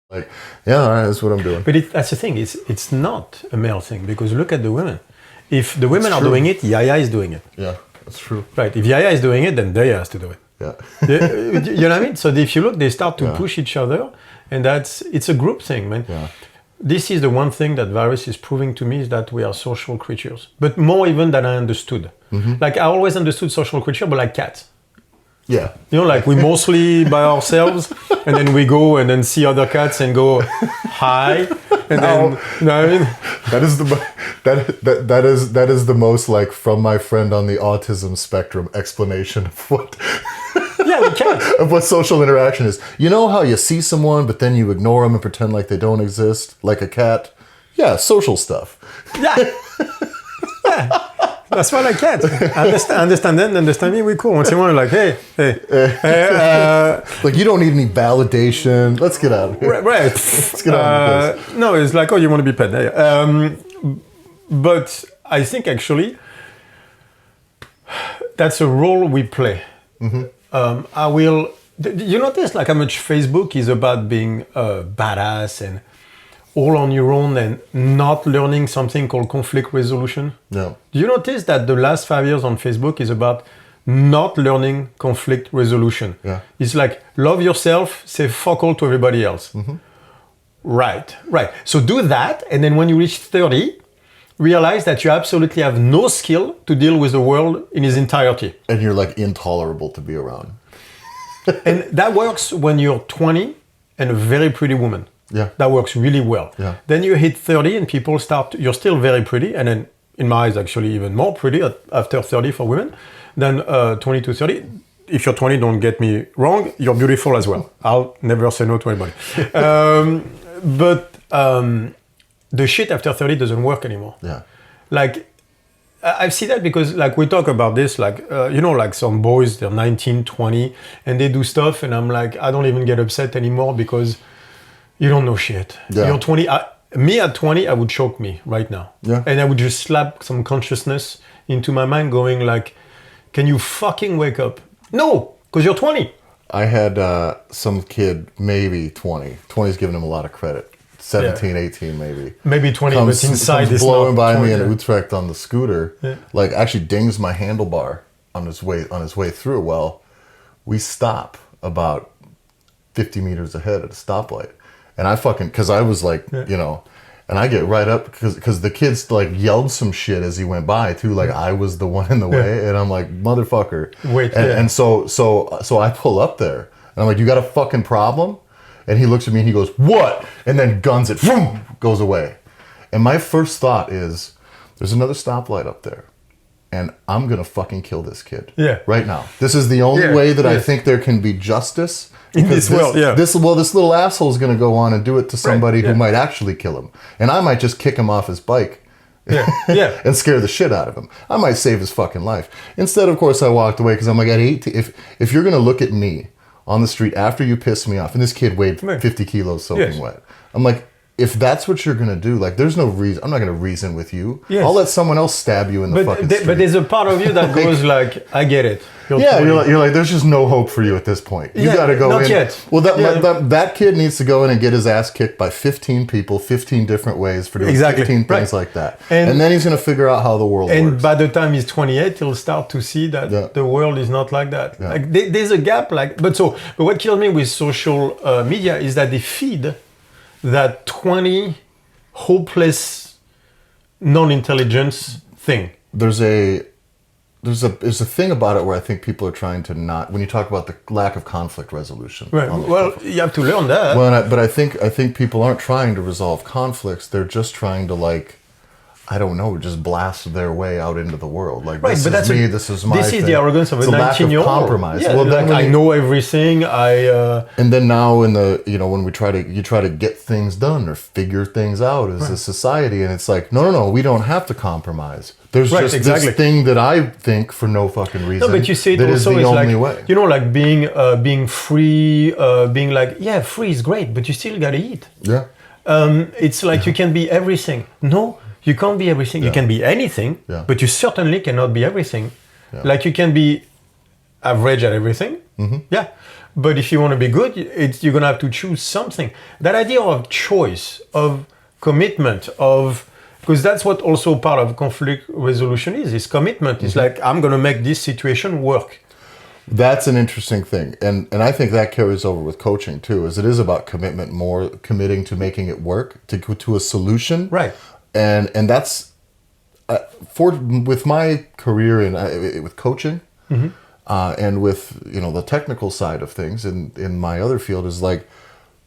Like, yeah, all right, that's what I'm doing. But that's the thing. It's not a male thing because look at the women. If the women are true. doing it, Yaya is doing it. Yeah, that's true. Right. If Yaya is doing it, then Daya has to do it. Yeah. You know what I mean? So if you look, they start to push each other, and it's a group thing, man. Yeah. This is the one thing that virus is proving to me is that we are social creatures, but more even than I understood. Like I always understood social creature, but like cats. Yeah. You know, like we mostly by ourselves, and then we go and then see other cats and go hi, and then you know what I mean. That is the most like from my friend on the autism spectrum explanation of what. Yeah, we can. Of what social interaction is. You know how you see someone, but then you ignore them and pretend like they don't exist, like a cat? Yeah, social stuff. Yeah. That's why I like cats. Understand them, understand me, we're cool. Once you want to like, hey. Like, you don't need any validation. Let's get out of here. Right. Let's get out of this. No, it's like, oh, you want to be pet. But I think actually, that's a role we play. You notice like how much Facebook is about being badass and all on your own and not learning something called conflict resolution? No. Do you notice that the last 5 years on Facebook is about not learning conflict resolution? Yeah. It's like, love yourself, say fuck all to everybody else. Right. So do that, and then when you reach 30, realize that you absolutely have no skill to deal with the world in its entirety. And you're like intolerable to be around. And that works when you're 20 and a very pretty woman. Yeah. That works really well. Yeah. Then you hit 30 and people start, you're still very pretty, and then in my eyes actually even more pretty after 30 for women than 20 to 30. If you're 20, don't get me wrong, you're beautiful as well. I'll never say no to anybody. But the shit after 30 doesn't work anymore. Yeah. Like, I see that because like we talk about this, like, you know, like some boys, they're 19, 20, and they do stuff, and I'm like, I don't even get upset anymore because you don't know shit. Yeah. You're 20. Me at 20, I would choke me right now. Yeah. And I would just slap some consciousness into my mind going like, can you fucking wake up? No, because you're 20. I had some kid, maybe 20. 20's giving him a lot of credit. 17, 18 maybe. Maybe 20, but inside comes it's blowing not by 20, me in yeah. Utrecht on the scooter, like actually dings my handlebar on his way through. Well, we stop about 50 meters ahead at a stoplight. And I fucking, because I was like, you know, and I get right up because the kids like yelled some shit as he went by too. Like I was the one in the way, and I'm like, motherfucker. Wait, and so I pull up there, and I'm like, you got a fucking problem? And he looks at me and he goes, what? And then guns it, boom, goes away. And my first thought is, there's another stoplight up there, and I'm gonna fucking kill this kid. Yeah. Right now. This is the only way that I think there can be justice. In this world, yeah. This little asshole is going to go on and do it to somebody who might actually kill him. And I might just kick him off his bike and scare the shit out of him. I might save his fucking life. Instead, of course, I walked away because I'm like, at 18, if you're going to look at me on the street after you piss me off, and this kid weighed 50 kilos soaking wet, I'm like, if that's what you're going to do, like, there's no reason. I'm not going to reason with you. Yes. I'll let someone else stab you in the fucking street. But there's a part of you that goes like, I get it. You're like, there's just no hope for you at this point. You got to go not in. Yet. Well, that kid needs to go in and get his ass kicked by 15 people, 15 different ways for doing 15 things like that. And then he's going to figure out how the world works. And by the time he's 28, he'll start to see that the world is not like that. Yeah. Like there's a gap. But what kills me with social media is that they feed that 20 hopeless non-intelligence thing. There's a thing about it where I think people are trying to not, when you talk about the lack of conflict resolution. Right. Well, you have to learn that. Well, but I think people aren't trying to resolve conflicts. They're just trying to I don't know, just blast their way out into the world. Like, right, this but is me, this is my This thing. is the arrogance of a 19-year-old. Compromise. Yeah, well, then I know everything. And then now in the, when you try to get things done or figure things out as a society, and it's like, no, we don't have to compromise. There's just this thing that I think for no fucking reason. No, but you see it that also is the only way. Like being free, being like, yeah, free is great, but you still gotta eat. Yeah. It's like you can be everything. No, you can't be everything. You can be anything, but you certainly cannot be everything. Yeah. Like you can be average at everything, But if you want to be good, you're going to have to choose something. That idea of choice, of commitment, because that's what also part of conflict resolution is commitment. It's like, I'm going to make this situation work. That's an interesting thing. And I think that carries over with coaching too, is it is about commitment, more committing to making it work, to a solution. Right. And that's, with my career with coaching, and with, the technical side of things in my other field is like,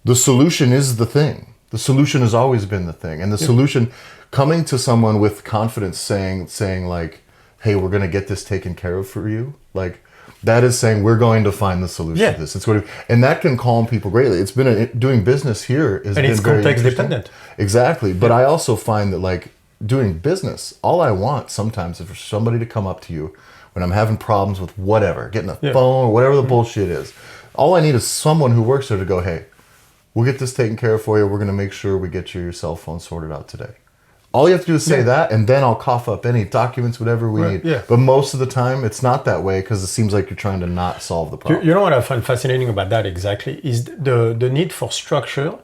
the solution is the thing. The solution has always been the thing. And the solution, coming to someone with confidence saying like, hey, we're going to get this taken care of for you. Like, that is saying we're going to find the solution to this. It's going to, and that can calm people greatly. It's been doing business here is and it's context dependent. Exactly. But I also find that like doing business, all I want sometimes is for somebody to come up to you when I'm having problems with whatever, getting a phone or whatever the bullshit is. All I need is someone who works there to go, hey, we'll get this taken care of for you. We're going to make sure we get your cell phone sorted out today. All you have to do is say that, and then I'll cough up any documents, whatever we need. Yeah. But most of the time, it's not that way because it seems like you're trying to not solve the problem. You know what I find fascinating about that exactly is the need for structure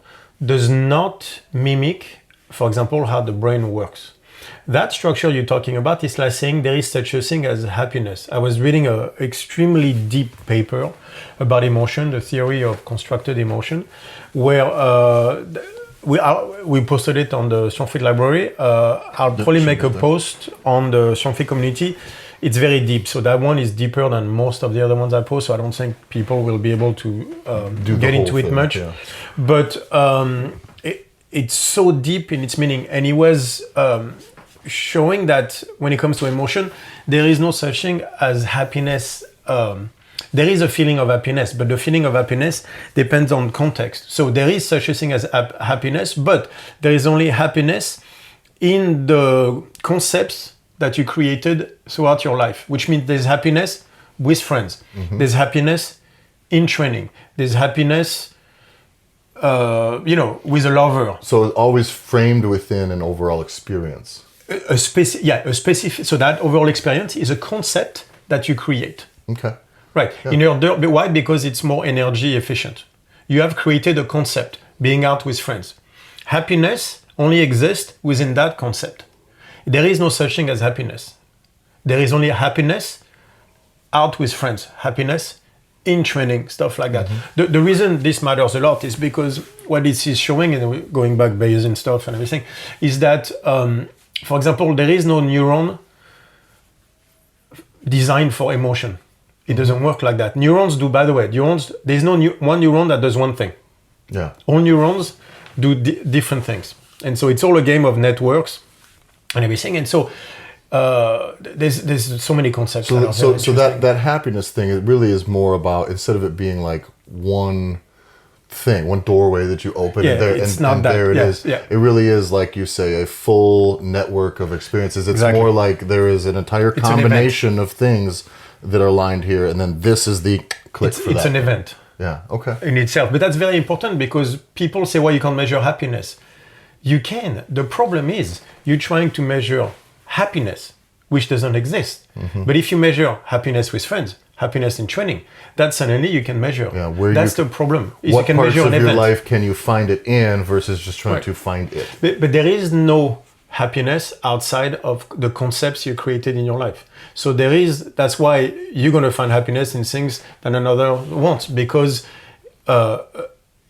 does not mimic, for example, how the brain works. That structure you're talking about is like saying there is such a thing as happiness. I was reading an extremely deep paper about emotion, the theory of constructed emotion, where we posted it on the Scientific Library. I'll probably make a post on the Scientific community. It's very deep, so that one is deeper than most of the other ones I post, so I don't think people will be able to get into it much. Yeah. But it's so deep in its meaning, and it was showing that when it comes to emotion, there is no such thing as happiness. There is a feeling of happiness, but the feeling of happiness depends on context. So there is such a thing as happiness, but there is only happiness in the concepts that you created throughout your life, which means there's happiness with friends. There's happiness in training. There's happiness, with a lover. So it's always framed within an overall experience. A specific. So that overall experience is a concept that you create. Okay. Right. Yeah. Why? Because it's more energy efficient. You have created a concept, being out with friends. Happiness only exists within that concept. There is no such thing as happiness. There is only happiness out with friends, happiness in training, stuff like that. The reason this matters a lot is because what this is showing, and going back Bayesian stuff and everything, is that, for example, there is no neuron designed for emotion. It doesn't work like that. Neurons do, by the way, there's no one neuron that does one thing. Yeah. All neurons do different things. And so it's all a game of networks and everything. And so there's so many concepts. So that happiness thing, it really is more about, instead of it being like one thing, one doorway that you open, there it is. Yeah. It really is, like you say, a full network of experiences. It's more like there is an entire combination of things that are lined here, and then this is the click for that. It's an event. Yeah, okay. In itself. But that's very important because people say, well, you can't measure happiness. You can. The problem is you're trying to measure happiness, which doesn't exist. But if you measure happiness with friends, happiness in training, that suddenly you can measure. Yeah, that's the problem. What parts of your life can you find it in versus just trying to find it? But there is no happiness outside of the concepts you created in your life. So that's why you're going to find happiness in things that another wants, because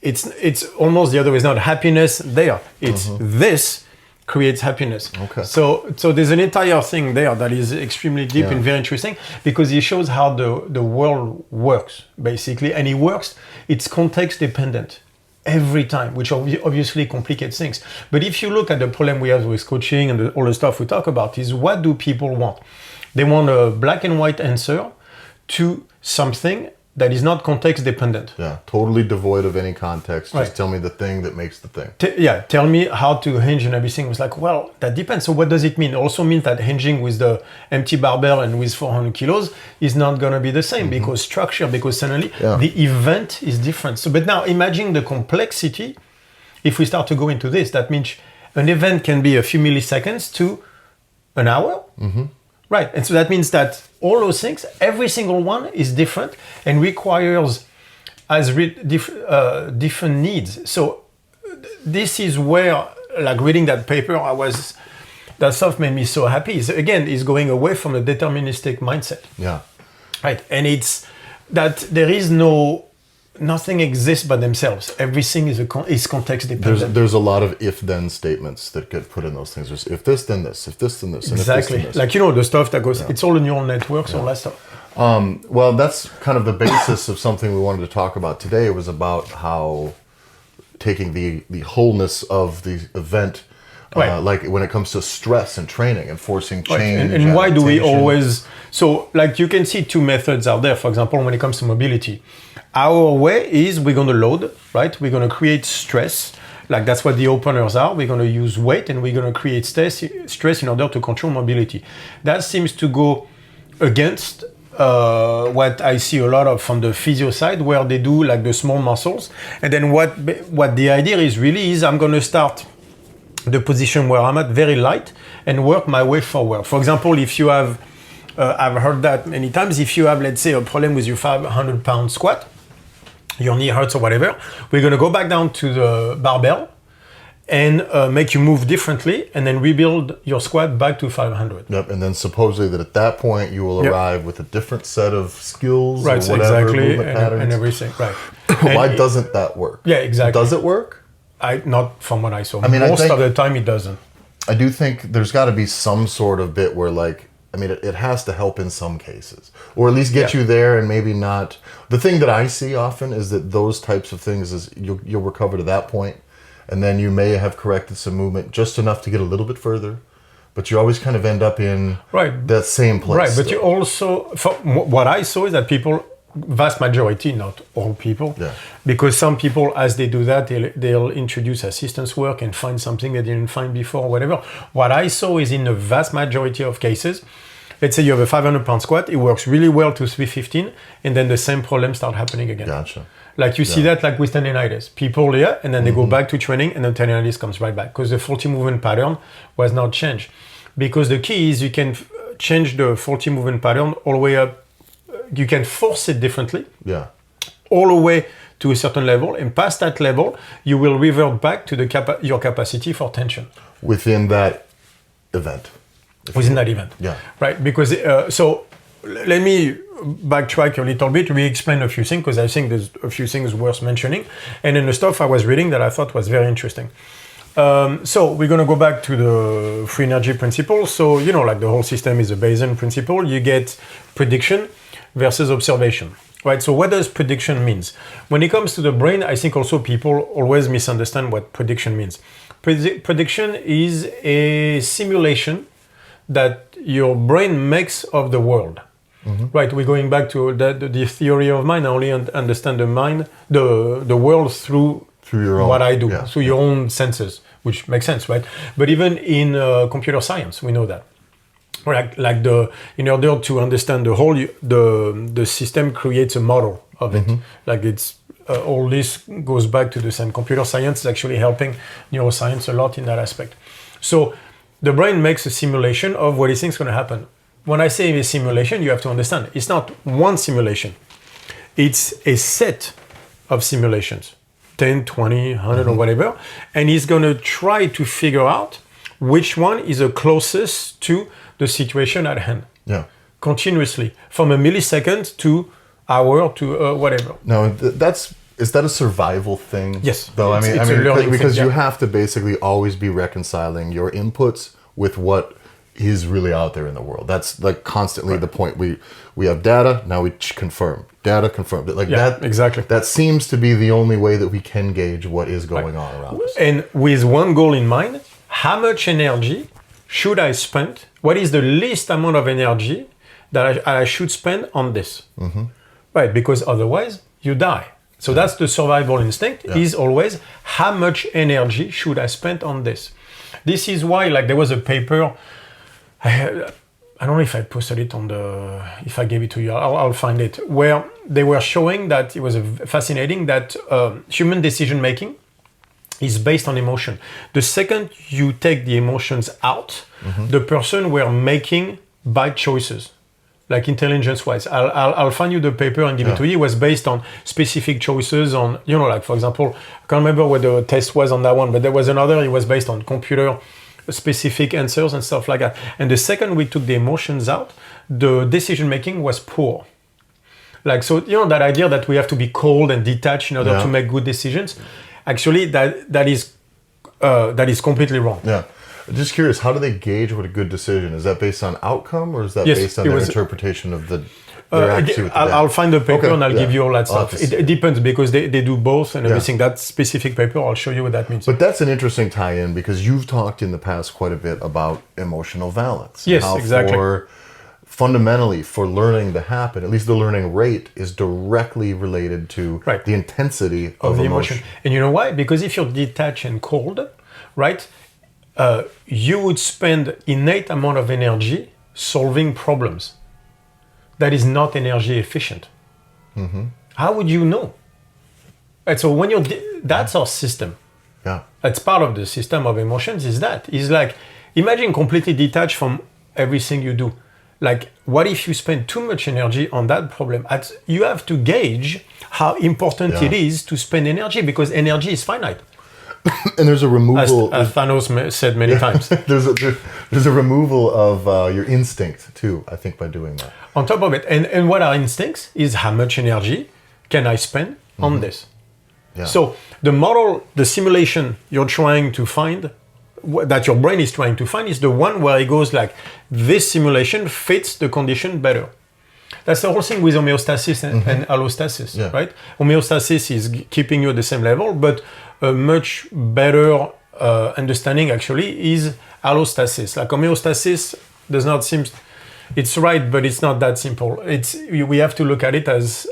it's almost the other way. It's not happiness there. It's this creates happiness. Okay. So there's an entire thing there that is extremely deep and very interesting, because it shows how the world works, basically. And it's context dependent every time, which obviously complicates things. But if you look at the problem we have with coaching and all the stuff we talk about, is what do people want? They want a black and white answer to something that is not context dependent. Yeah, totally devoid of any context. Just tell me the thing that makes the thing. Tell me how to hinge and everything. It was like, well, that depends. So what does it mean? It also means that hinging with the empty barbell and with 400 kilos is not going to be the same, because suddenly the event is different. So, but now imagine the complexity. If we start to go into this, that means an event can be a few milliseconds to an hour. Right, and so that means that all those things, every single one is different and requires has different needs. So this is where, like reading that paper, that stuff made me so happy. Is going away from a deterministic mindset. Yeah. Right. And it's that there is nothing exists by themselves. Everything is context dependent. There's a lot of if-then statements that get put in those things. There's if this, then this, if this, then this, and exactly. If this, Like, then this. the stuff that goes, it's all neural networks, all that stuff. Well, that's kind of the basis of something we wanted to talk about today. It was about how taking the wholeness of the event, like when it comes to stress and training and forcing change. And why do we always... So, like, you can see two methods out there. For example, when it comes to mobility, our way is we're going to load, right? We're going to create stress. Like, that's what the openers are. We're going to use weight and we're going to create stress in order to control mobility. That seems to go against what I see a lot of from the physio side, where they do like the small muscles. And then what the idea is really is I'm going to start the position where I'm at very light and work my way forward. For example, if you have, I've heard that many times, if you have, let's say, a problem with your 500-pound squat, your knee hurts or whatever, we're going to go back down to the barbell and make you move differently and then rebuild your squat back to 500. Yep, and then supposedly that at that point you will arrive with a different set of skills right, or whatever, exactly, movement patterns. And everything, right. Why doesn't that work? Yeah, exactly. Does it work? Not from what I saw. I mean, most of the time it doesn't. I do think there's got to be some sort of bit where, like, I mean, it has to help in some cases, or at least get you there, and maybe not. The thing that I see often is that those types of things is you'll recover to that point, and then you may have corrected some movement just enough to get a little bit further, but you always kind of end up in that same place. Right, but you also, what I saw is that people, vast majority, not all people, because some people, as they do that, they'll introduce assistance work and find something they didn't find before or whatever. What I saw is in the vast majority of cases, let's say you have a 500-pound squat, it works really well to 315, and then the same problems start happening again. Gotcha. Like you see that like with tendinitis. People, and then they go back to training, and then tendinitis comes right back, because the faulty movement pattern was not changed. Because the key is you can change the faulty movement pattern all the way up. You can force it differently. Yeah. All the way to a certain level, and past that level, you will revert back to your capacity for tension. Within that event. Within that event. Yeah. Right, because, so let me backtrack a little bit, re-explain a few things, because I think there's a few things worth mentioning. And then the stuff I was reading that I thought was very interesting. So we're going to go back to the free energy principle. So, like the whole system is a Bayesian principle. You get prediction versus observation, right? So what does prediction means? When it comes to the brain, I think also people always misunderstand what prediction means. Prediction is a simulation that your brain makes of the world. Right, we're going back to the theory of mind. I only understand the mind, the world through your own, what I do, through your own senses, which makes sense, right? But even in computer science, we know that. In order to understand the whole, the system creates a model of it. Like it's all this goes back to the same. Computer science is actually helping neuroscience a lot in that aspect. So the brain makes a simulation of what it thinks is going to happen. When I say a simulation, you have to understand, it's not one simulation. It's a set of simulations, 10, 20, 100 or whatever. And he's going to try to figure out which one is the closest to the situation at hand. Yeah. Continuously, from a millisecond to hour to whatever. No, is that a survival thing? Yes. Though I mean, because you have to basically always be reconciling your inputs with what is really out there in the world. That's like constantly the point. We have data, now we confirm. Data confirmed. Like that exactly. That seems to be the only way that we can gauge what is going on around us. And with one goal in mind, how much energy should I spend? What is the least amount of energy that I should spend on this? Right, because otherwise you die. So that's the survival instinct, is always how much energy should I spend on this? This is why, like, there was a paper, I don't know if I posted it if I gave it to you, I'll find it, where they were showing that it was fascinating that human decision making is based on emotion. The second you take the emotions out, the person were making bad choices. like intelligence-wise. I'll find you the paper and give it to you. It was based on specific choices on, like, for example, I can't remember what the test was on that one, but there was another, it was based on computer-specific answers and stuff like that. And the second we took the emotions out, the decision-making was poor. Like, so, that idea that we have to be cold and detached in order to make good decisions, actually, that is completely wrong. Yeah. Just curious, how do they gauge what a good decision is? That based on outcome, or is that based on their interpretation of the? I'll find the paper and I'll give you all that stuff. It depends because they do both and everything. That specific paper, I'll show you what that means. But that's an interesting tie-in because you've talked in the past quite a bit about emotional balance. Yes, exactly. Fundamentally, for learning to happen, at least the learning rate is directly related to the intensity of the emotion. And you know why? Because if you're detached and cold, right? You would spend innate amount of energy solving problems. That is not energy efficient. Mm-hmm. How would you know? And so when that's our system. Yeah. That's part of the system of emotions. Is like, imagine completely detached from everything you do. Like, what if you spend too much energy on that problem? You have to gauge how important it is to spend energy because energy is finite. And there's a removal, as Thanos said many times. there's a removal of your instinct too, I think, by doing that. On top of it, and what are instincts is how much energy can I spend on this. Yeah. So the model, the simulation you're trying to find, that your brain is trying to find, is the one where it goes like, this simulation fits the condition better. That's the whole thing with homeostasis and allostasis, right? Homeostasis is keeping you at the same level, but a much better understanding actually is allostasis. Like homeostasis does not seem, it's right, but it's not that simple. We have to look at it as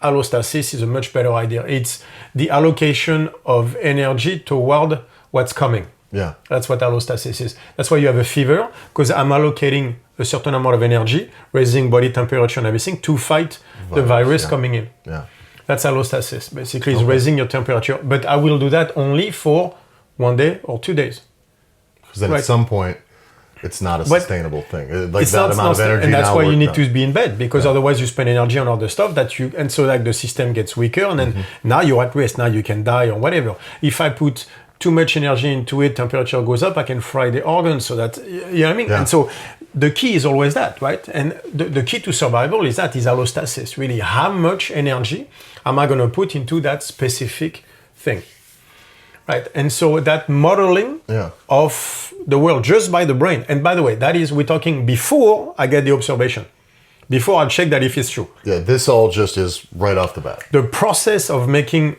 allostasis is a much better idea. It's the allocation of energy toward what's coming. Yeah. That's what allostasis is. That's why you have a fever, because I'm allocating a certain amount of energy, raising body temperature and everything to fight the virus coming in. Yeah. That's allostasis. Basically, it's raising your temperature. But I will do that only for 1 day or 2 days. Because then at some point, it's not a sustainable thing. Like that amount of energy. And that's why you need to be in bed, because otherwise you spend energy on other stuff and so like the system gets weaker, and then now you're at rest. Now you can die or whatever. If I put too much energy into it, temperature goes up, I can fry the organs, so that, you know what I mean? Yeah. And so the key is always that, right? And the key to survival is allostasis, really. How much energy am I going to put into that specific thing, right? And so that modeling of the world just by the brain, and by the way, that is, we're talking before I get the observation, before I check that if it's true. Yeah, this all just is right off the bat. The process of making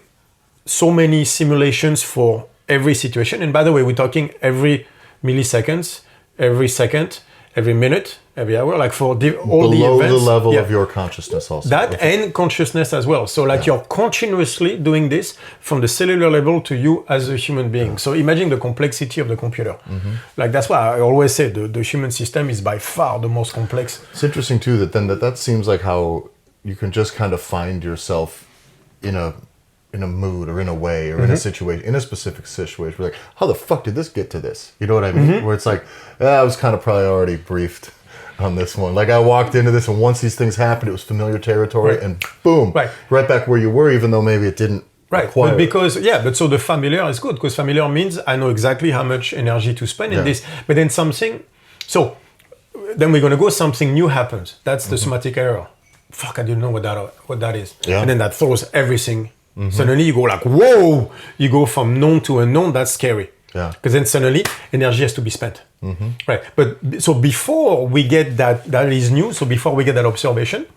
so many simulations for every situation, and by the way, we're talking every milliseconds, every second, every minute, every hour, like for all the events. Below the level of your consciousness also. That and consciousness as well. So like you're continuously doing this from the cellular level to you as a human being. Yeah. So imagine the complexity of the computer. Like that's why I always say the human system is by far the most complex. It's interesting too that seems like how you can just kind of find yourself in a mood or in a way or in a situation, in a specific situation, where like, how the fuck did this get to this? You know what I mean? Where it's like, I was kind of probably already briefed on this one. Like I walked into this, and once these things happened, it was familiar territory, and boom, right back where you were, even though maybe it didn't. Right, but because so the familiar is good, because familiar means I know exactly how much energy to spend in this. But then then we're gonna go, something new happens. That's the somatic error. Fuck, I didn't know what that is, and then that throws everything. Suddenly you go like, whoa! You go from known to unknown. That's scary. Yeah. Because then suddenly energy has to be spent. Right. But so before we get that is new. So before we get that observation,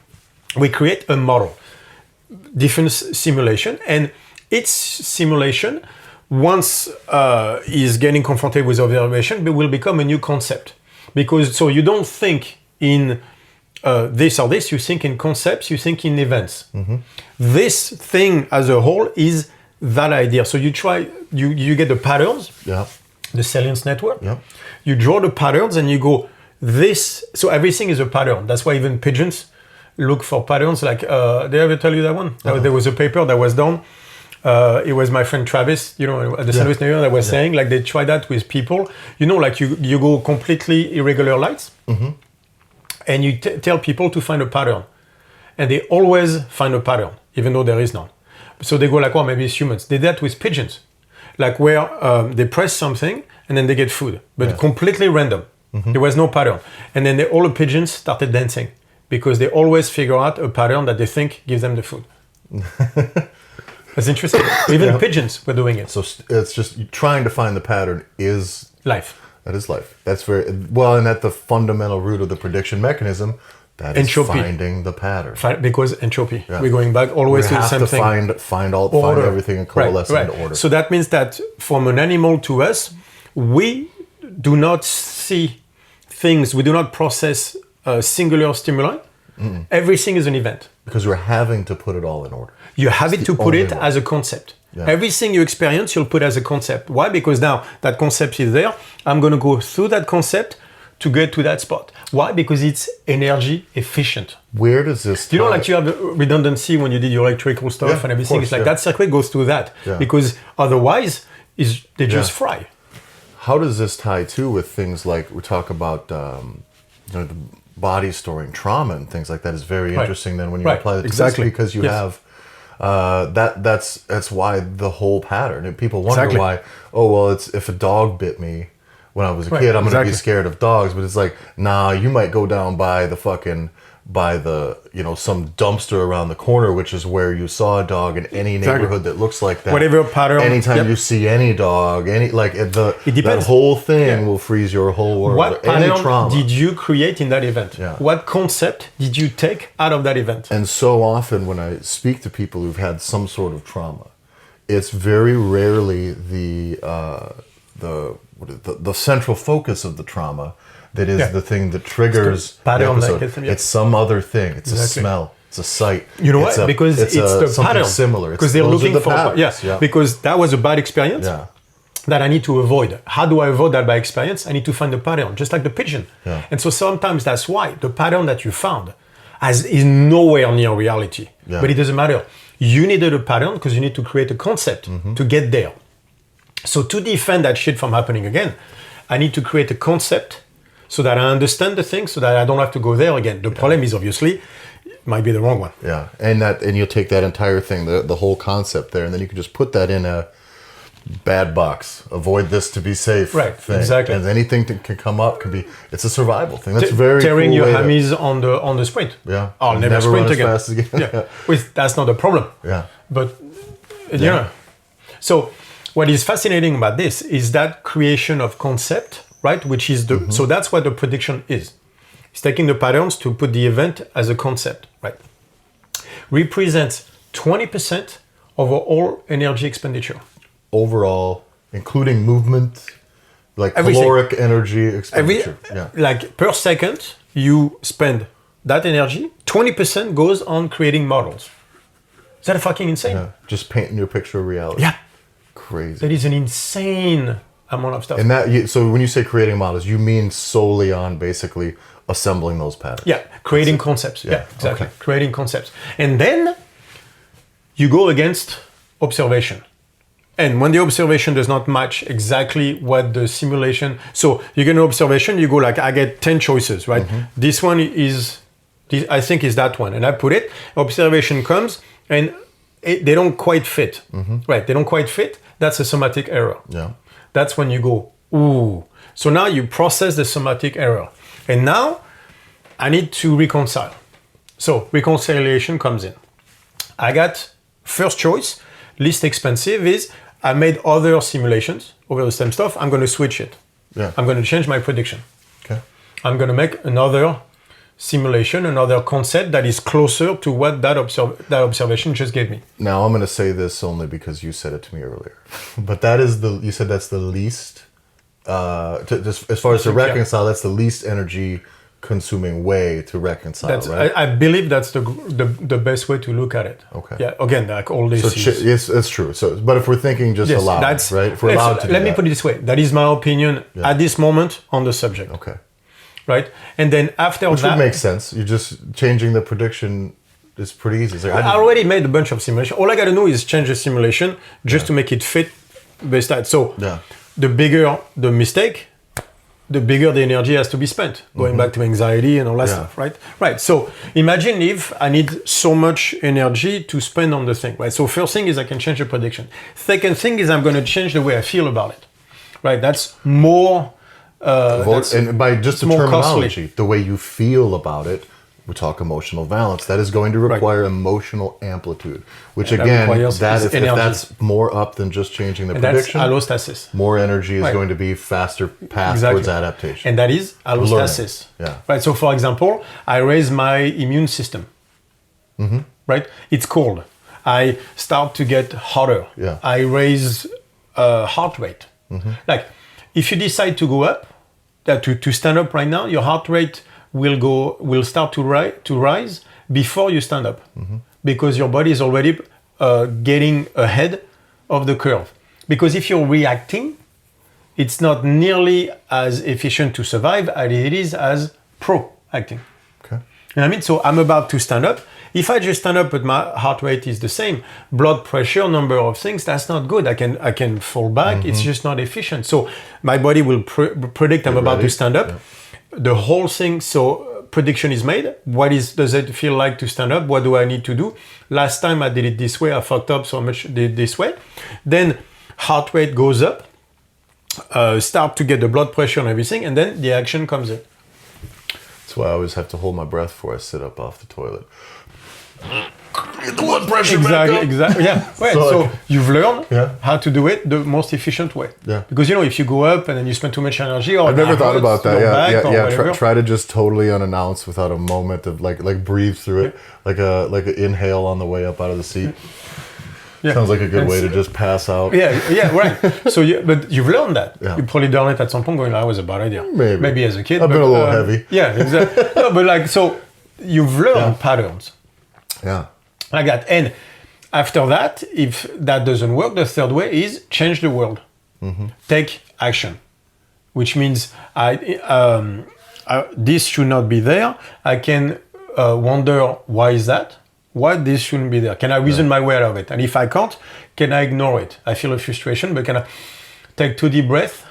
we create a model, different simulation, and each simulation, once is getting confronted with observation, will become a new concept. Because so you don't think in this or this, you think in concepts, you think in events. This thing as a whole is that idea. So you get the patterns, the salience network. You draw the patterns and you go, this, so everything is a pattern. That's why even pigeons look for patterns. Like, did I ever tell you that one? There was a paper that was done. It was my friend Travis, at the St. Louis National, that was saying, like, they try that with people. Like you go completely irregular lights. and you tell people to find a pattern, and they always find a pattern, even though there is none. So they go like, oh, maybe it's humans. They did that with pigeons, like where they press something and then they get food, but completely random. There was no pattern. And then all the pigeons started dancing because they always figure out a pattern that they think gives them the food. That's interesting. Even pigeons were doing it. So it's just trying to find the pattern is life. That is life. That's very well, and at the fundamental root of the prediction mechanism, that is entropy. Finding the pattern. Because entropy. Yeah. We're going back always to the same thing. We have to find everything and coalesce into order. So that means that from an animal to us, we do not see things. We do not process singular stimuli. Mm-mm. Everything is an event. Because we're having to put it all in order. You have it to put it as a concept. Yeah. Everything you experience, you'll put as a concept. Why? Because now that concept is there. I'm going to go through that concept to get to that spot. Why? Because it's energy efficient. Where does this... You know, like you have redundancy when you did your electrical stuff and everything. It's like that circuit goes through that. Yeah. Because otherwise, they just fry. How does this tie too with things like we talk about the body storing trauma and things like that is very interesting then when you apply that to this because you have that's why the whole pattern. And people wonder why, it's if a dog bit me when I was a kid, I'm going to be scared of dogs. But it's like, nah, you might go down by the some dumpster around the corner, which is where you saw a dog in any neighborhood that looks like that. Whatever pattern. Anytime you see any dog, that whole thing will freeze your whole world. What pattern did you create in that event? Yeah. What concept did you take out of that event? And so often when I speak to people who've had some sort of trauma, it's very rarely the central focus of the trauma that is the thing that triggers the episode. It's some other thing. It's a smell. It's a sight. You know what? Because it's the pattern. Similar. Because they're looking for... Because that was a bad experience that I need to avoid. How do I avoid that bad experience? I need to find the pattern, just like the pigeon. Yeah. And so sometimes that's why the pattern that you found is nowhere near reality. Yeah. But it doesn't matter. You needed a pattern because you need to create a concept to get there. So to defend that shit from happening again, I need to create a concept so that I understand the thing, so that I don't have to go there again. The problem is obviously, it might be the wrong one. Yeah, and you'll take that entire thing, the whole concept there, and then you can just put that in a bad box. Avoid this to be safe. Right, thing. Exactly. And anything that can come up it's a survival thing. That's very tearing cool your hammies on the sprint. Yeah, I'll never sprint run again. As fast again. That's not a problem. Yeah, but So what is fascinating about this is that creation of concept. Right, which is so that's what the prediction is. It's taking the patterns to put the event as a concept, right? Represents 20% of our all energy expenditure. Overall, including movement, like caloric energy expenditure. Like per second, you spend that energy, 20% goes on creating models. Is that fucking insane? Yeah, just painting your picture of reality. Yeah. Crazy. That is an insane amount of stuff. And so when you say creating models, you mean solely on basically assembling those patterns. Yeah, creating concepts. Yeah, exactly. Okay. Creating concepts. And then you go against observation. And when the observation does not match exactly what the simulation... So you get an observation, you go like, I get 10 choices, right? This one I think is that one. And I put it, observation comes, and they don't quite fit. Right, they don't quite fit. That's a somatic error. Yeah. That's when you go, ooh. So now you process the somatic error. And now I need to reconcile. So reconciliation comes in. I got first choice, least expensive is I made other simulations over the same stuff. I'm going to switch it. Yeah. I'm going to change my prediction. Okay. I'm going to make another simulation, another concept that is closer to what that observation just gave me. Now I'm going to say this only because you said it to me earlier, but you said that's the least, as far as to reconcile, that's the least energy consuming way to reconcile, right? I believe that's the best way to look at it. Okay. Yeah. Again, like all this. Yes, it's true. So, but if we're thinking just aloud, right? If we're allowed to. Let me put it this way. That is my opinion at this moment on the subject. Okay. Right, and then after which that, would make sense. You're just changing the prediction. Is pretty easy. Like, I already made a bunch of simulations. All I got to do is change the simulation just to make it fit based on. So the bigger the mistake, the bigger the energy has to be spent, going back to anxiety and all that stuff, right? Right. So imagine if I need so much energy to spend on the thing, right? So first thing is I can change the prediction. Second thing is I'm going to change the way I feel about it, right? That's more... and by just the terminology, the way you feel about it, we talk emotional balance. That is going to require emotional amplitude, which again, if that's more up than just changing the prediction, that's allostasis. More energy is going to be faster path towards adaptation. And that is allostasis. Right. So for example, I raise my immune system. Right. It's cold. I start to get hotter. I raise heart rate. Like if you decide to go up, to stand up right now, your heart rate will start to rise before you stand up, because your body is already getting ahead of the curve. Because if you're reacting, it's not nearly as efficient to survive as it is as proacting. Okay. You know what I mean? So I'm about to stand up. If I just stand up but my heart rate is the same, blood pressure, number of things, that's not good. I can fall back. It's just not efficient. So my body will predict I'm about to stand up. The whole thing, so prediction is made. Does it feel like to stand up? What do I need to do? Last time I did it this way, I fucked up so much, did this way. Then heart rate goes up, start to get the blood pressure and everything, and then the action comes in. That's why I always have to hold my breath before I sit up off the toilet. Get the blood pressure back up. Exactly. Yeah. Right. So you've learned how to do it the most efficient way. Yeah. Because if you go up and then you spend too much energy, or I've never thought about that. Try to just totally unannounced without a moment of like breathe through it, like a inhale on the way up out of the seat. Yeah. Sounds like a good way to just pass out. Yeah, right. So, but you've learned that. Yeah. You probably done it at some point, going, "That was a bad idea." Maybe as a kid. I've been a little heavy. Yeah, exactly. No, but so you've learned patterns. Yeah. Like that. And after that, if that doesn't work, the third way is change the world. Take action, which means this should not be there. I can wonder, why is that? Why this shouldn't be there? Can I reason my way out of it? And if I can't, can I ignore it? I feel a frustration, but can I take 2 deep breaths?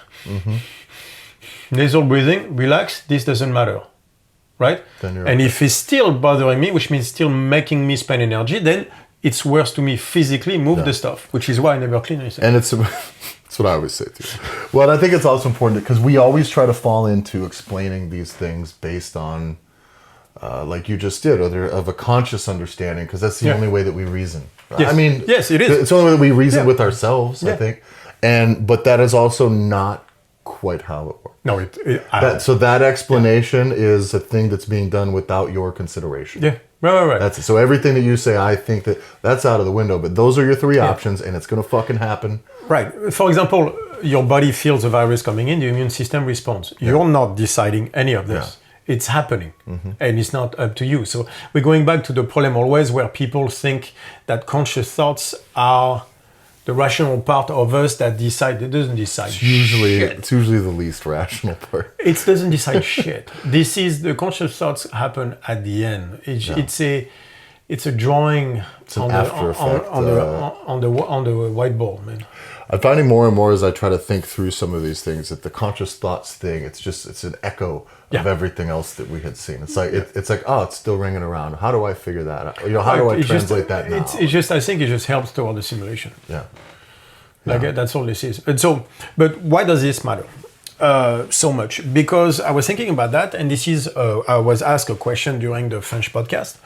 Nasal breathing, relax, this doesn't matter. Right? And if it's still bothering me, which means still making me spend energy, then it's worse to me physically move the stuff, which is why I never clean anything. And that's what I always say too. Well, I think it's also important because we always try to fall into explaining these things based on, like you just did, of a conscious understanding, because that's the only way that we reason. Yes. I mean, yes, it is. It's the only way that we reason with ourselves, I think. But that is also not quite how it works. No, so that explanation is a thing that's being done without your consideration. Yeah, right. That's it. So everything that you say, I think that's out of the window. But those are your 3 options, and it's going to fucking happen. Right. For example, your body feels the virus coming in, the immune system responds. You're not deciding any of this. It's happening, and it's not up to you. So we're going back to the problem always where people think that conscious thoughts are the rational part of us that decide. It doesn't decide. It's usually the least rational part. It doesn't decide shit. This is the conscious thoughts happen at the end. It's a drawing on the whiteboard, man. I'm finding more and more as I try to think through some of these things that the conscious thoughts thing, it's an echo of everything else that we had seen. It's like it's still ringing around. How do I figure that out? How do I translate that now? I think it just helps toward the simulation. Yeah. That's all this is. And so, but why does this matter so much? Because I was thinking about that, and this is I was asked a question during the French podcast.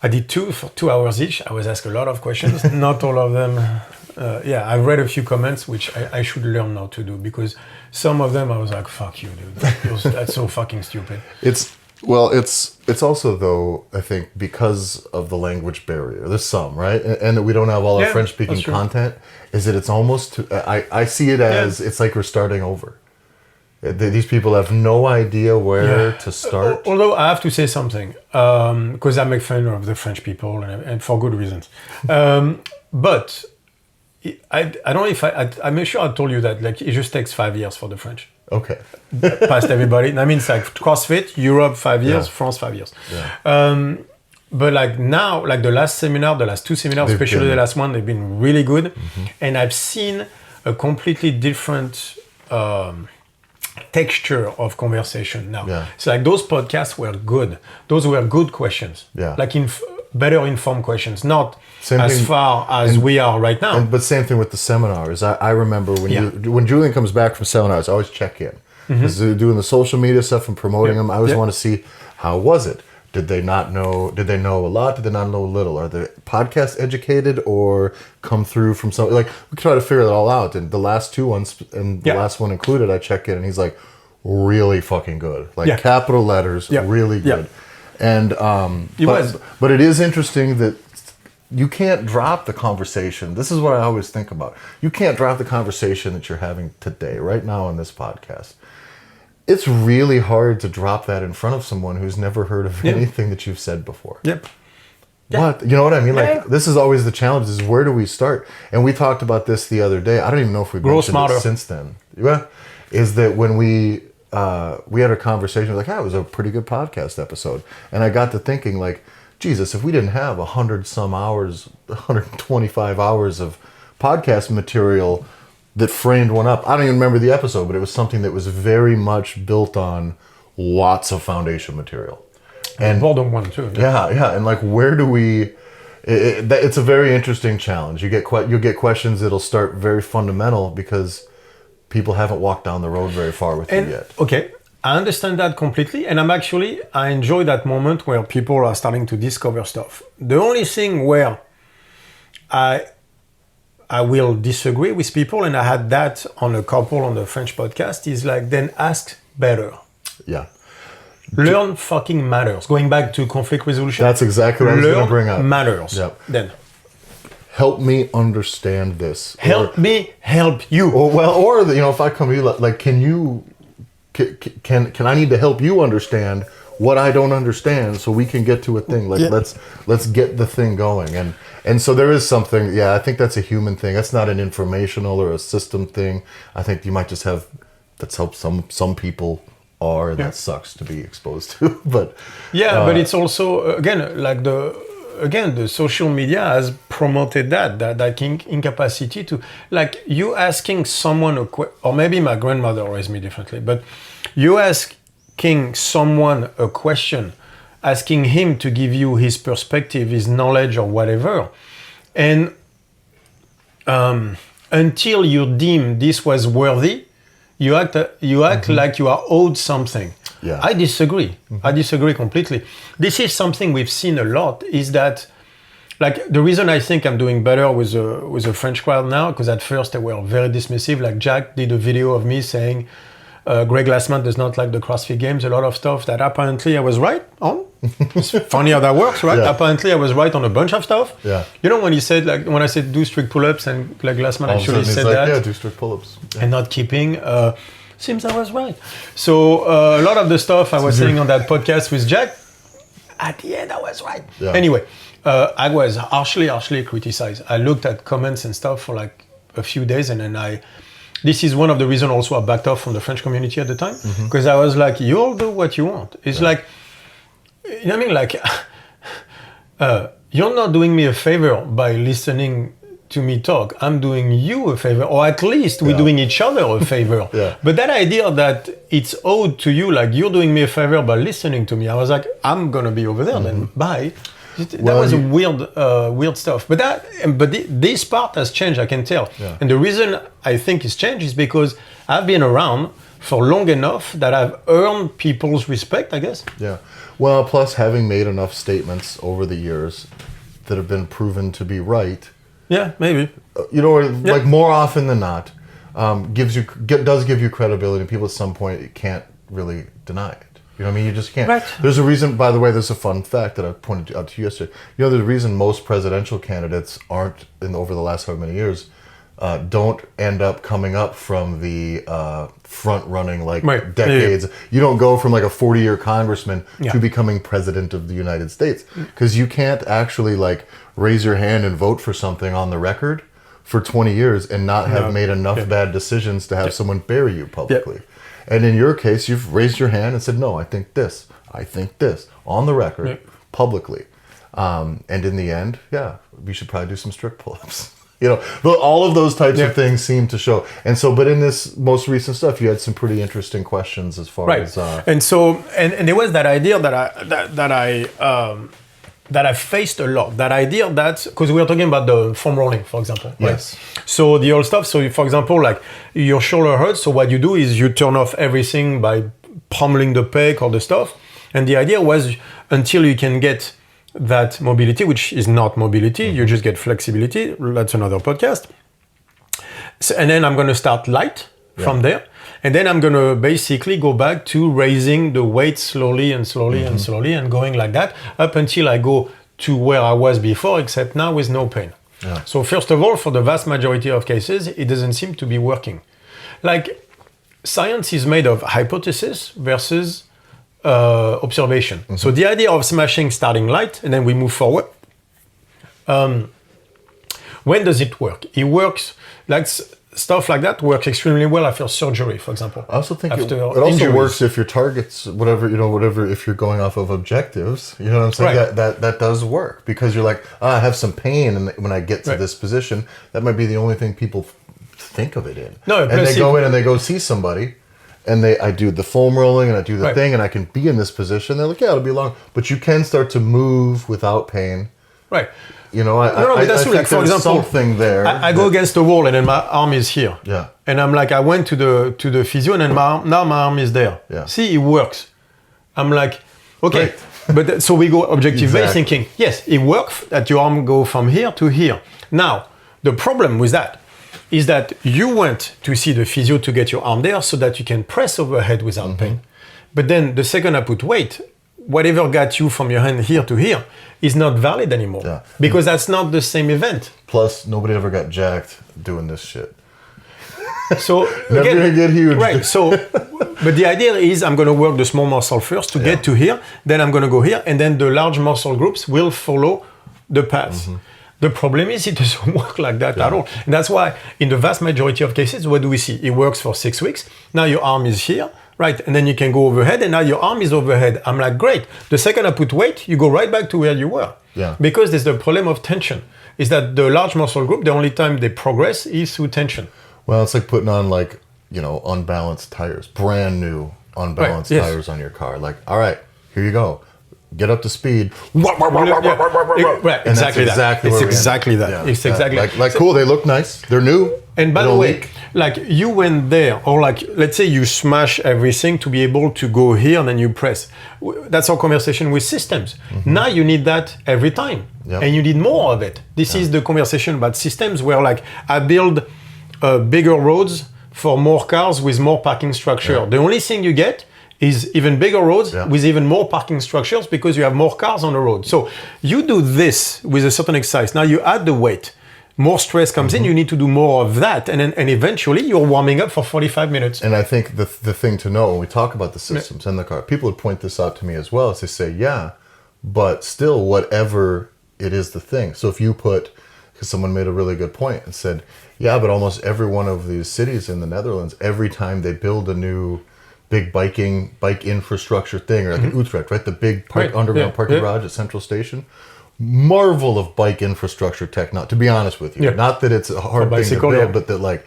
I did 2 for 2 hours each. I was asked a lot of questions. Not all of them. I've read a few comments, which I should learn now to do, because some of them I was like, fuck you, dude. That's so fucking stupid. It's also, though, I think, because of the language barrier. There's some, right? And that we don't have all our French-speaking content, is that it's almost, I see it as, it's like we're starting over. These people have no idea where to start. Although I have to say something, because I make fun of the French people, and for good reasons. But I don't know if I'm sure I told you that, like, it just takes 5 years for the French. Okay. Past everybody. I mean, it's like CrossFit, Europe 5 years, France 5 years. Yeah. But like now, like the last 2 seminars, especially the last one, they've been really good. And I've seen a completely different texture of conversation now. Yeah. It's like those podcasts were good. Those were good questions. Yeah. Like better informed questions, not Same as thing- far as we are right now. But same thing with the seminars. I remember when Julian comes back from seminars, I always check in. Because they're doing the social media stuff and promoting them. I always want to see, how was it? Did they know a lot? Did they not know a little? Are the podcasts educated or come through from some, like, we try to figure that all out. And the last two ones, and the last one included, I check in and he's like, really fucking good. Like capital letters, really good. And, but it is interesting that you can't drop the conversation. This is what I always think about. You can't drop the conversation that you're having today, right now on this podcast. It's really hard to drop that in front of someone who's never heard of anything that you've said before. Yep. What? You know what I mean? Like, this is always the challenge, is where do we start? And we talked about this the other day. I don't even know if we've mentioned it since then. Yeah. Is that when we had a conversation, like, it was a pretty good podcast episode. And I got to thinking, like, Jesus, if we didn't have 100-some hours, 125 hours of podcast material that framed one up. I don't even remember the episode, but it was something that was very much built on lots of foundation material. And Boredom one too. Yeah. And like, where do we? It's a very interesting challenge. You'll get questions that'll start very fundamental because people haven't walked down the road very far with you yet. Okay, I understand that completely, and I enjoy that moment where people are starting to discover stuff. The only thing where I will disagree with people, and I had that on a couple on the French podcast, is like, then ask better. Yeah. Learn fucking matters. Going back to conflict resolution. That's exactly what I was going to bring up. Learn matters. Yep. Then. Help me understand this. Help me help you. Or if I come to you, like, can I need to help you understand what I don't understand so we can get to a thing. Like, let's get the thing going. And so there is something, I think that's a human thing. That's not an informational or a system thing. I think you might just have, that's how some people are, and that sucks to be exposed to. But but it's also, again, like the social media has promoted that incapacity to, like, you asking someone or maybe my grandmother raised me differently, but you asking someone a question, asking him to give you his perspective, his knowledge or whatever, and until you deem this was worthy, you act like you are owed something. Yeah. I disagree. Mm-hmm. I disagree completely. This is something we've seen a lot, is that, like, the reason I think I'm doing better with a French crowd now, because at first they were very dismissive. Like, Jack did a video of me saying Greg Glassman does not like the CrossFit Games, a lot of stuff that apparently I was right on. It's funny how that works, right? Yeah. Apparently I was right on a bunch of stuff. Yeah. You know, when he said, like, when I said do strict pull-ups, and Greg Glassman actually said like, that. Yeah, do strict pull-ups. Yeah. And not keeping, seems I was right. So a lot of the stuff I was saying on that podcast with Jack, at the end I was right. Yeah. Anyway, I was harshly criticized. I looked at comments and stuff for like a few days, and then this is one of the reasons also I backed off from the French community at the time, because I was like, you'll do what you want. It's like, you know what I mean? Like, you're not doing me a favor by listening to me talk. I'm doing you a favor, or at least we're doing each other a favor. But that idea that it's owed to you, like you're doing me a favor by listening to me, I was like, I'm gonna be over there then, bye. That was weird stuff. But this part has changed, I can tell. Yeah. And the reason I think it's changed is because I've been around for long enough that I've earned people's respect, I guess. Yeah. Well, plus having made enough statements over the years that have been proven to be right. Yeah, maybe. Like more often than not, does give you credibility, and people at some point can't really deny it. You know what I mean? You just can't. Right. There's a reason, by the way, there's a fun fact that I pointed out to you yesterday. You know, there's a reason most presidential candidates aren't, over the last how many years, don't end up coming up from the front-running, decades. Yeah. You don't go from like a 40-year congressman to becoming president of the United States. Because you can't actually like raise your hand and vote for something on the record for 20 years and not have made enough bad decisions to have someone bury you publicly. And in your case, you've raised your hand and said, no, I think this, on the record, publicly. And in the end, we should probably do some strict pull-ups. all of those types of things seem to show. And so, but in this most recent stuff, you had some pretty interesting questions as far as. And so, and there was that idea that I faced a lot. That idea that, because we were talking about the foam rolling, for example. Yes. Right? So the old stuff. So for example, like your shoulder hurts. So what you do is you turn off everything by pummeling the pec or the stuff. And the idea was until you can get that mobility, which is not mobility, you just get flexibility. That's another podcast. So, and then I'm going to start light from there. And then I'm going to basically go back to raising the weight slowly and slowly and slowly and going like that up until I go to where I was before, except now with no pain. Yeah. So first of all, for the vast majority of cases, it doesn't seem to be working. Like science is made of hypothesis versus observation. So the idea of smashing starting light and then we move forward. When does it work? It works like stuff like that works extremely well after surgery, for example. I also think it also works if your targets, whatever, if you're going off of objectives, you know what I'm saying? Right. That does work because you're like, I have some pain and when I get to this position, that might be the only thing people think of it in. No, and they go in and they go see somebody and I do the foam rolling and I do the thing and I can be in this position. They're like, yeah, it'll be long. But you can start to move without pain. Right. But that's true. Like, for example, something there. I go against the wall and then my arm is here. Yeah. And I'm like, I went to the physio and then now my arm is there. Yeah. See, it works. I'm like, okay. But so we go objective-based thinking, yes, it works that your arm go from here to here. Now, the problem with that is that you went to see the physio to get your arm there so that you can press overhead without pain. But then the second I put weight, whatever got you from your hand here to here is not valid anymore because that's not the same event. Plus, nobody ever got jacked doing this shit. So never gonna get huge. Right. So, but the idea is I'm going to work the small muscle first to get to here. Then I'm going to go here, and then the large muscle groups will follow the path. The problem is it doesn't work like that at all. And that's why in the vast majority of cases, what do we see? It works for 6 weeks. Now your arm is here. Right, and then you can go overhead, and now your arm is overhead. I'm like, great. The second I put weight, you go right back to where you were. Yeah. Because there's the problem of tension. Is that the large muscle group, the only time they progress is through tension. Well, it's like putting on unbalanced tires, brand new unbalanced tires on your car. Like, all right, here you go. Get up to speed. Right, exactly that. It's exactly that. Yeah. It's exactly like cool. They look nice. They're new. And by the way, like you went there, or like let's say you smash everything to be able to go here, and then you press. That's our conversation with systems. Now you need that every time, and you need more of it. This is the conversation about systems, where like I build bigger roads for more cars with more parking structure. Yeah. The only thing you get is even bigger roads with even more parking structures because you have more cars on the road. So you do this with a certain exercise. Now you add the weight. More stress comes in, you need to do more of that. And eventually you're warming up for 45 minutes. And I think the thing to know when we talk about the systems in the car, people would point this out to me as well, is they say, but still whatever it is the thing. So if you because someone made a really good point and said, but almost every one of these cities in the Netherlands, every time they build a new big bike infrastructure thing, or like in Utrecht, right? The big underground parking garage at Central Station. Marvel of bike infrastructure technology, to be honest with you. Not that it's a hard thing to build, but that like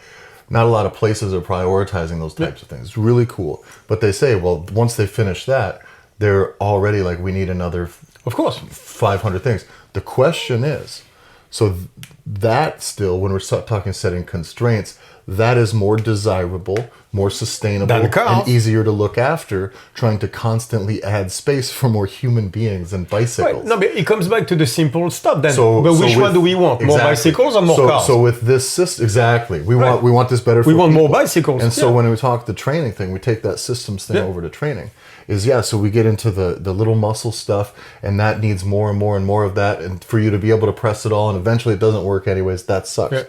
not a lot of places are prioritizing those types of things. It's really cool. But they say, well, once they finish that, they're already like, we need another 500 things. The question is, so that still, when we're talking setting constraints, that is more desirable, more sustainable, and easier to look after, trying to constantly add space for more human beings and bicycles. Right. No, but it comes back to the simple stuff then. But which one do we want? More bicycles or more cars? So with this system, we want this better for people. We want more bicycles. And so when we talk the training thing, we take that systems thing over to training. So we get into the little muscle stuff, and that needs more and more and more of that, and for you to be able to press it all, and eventually it doesn't work anyways, that sucks.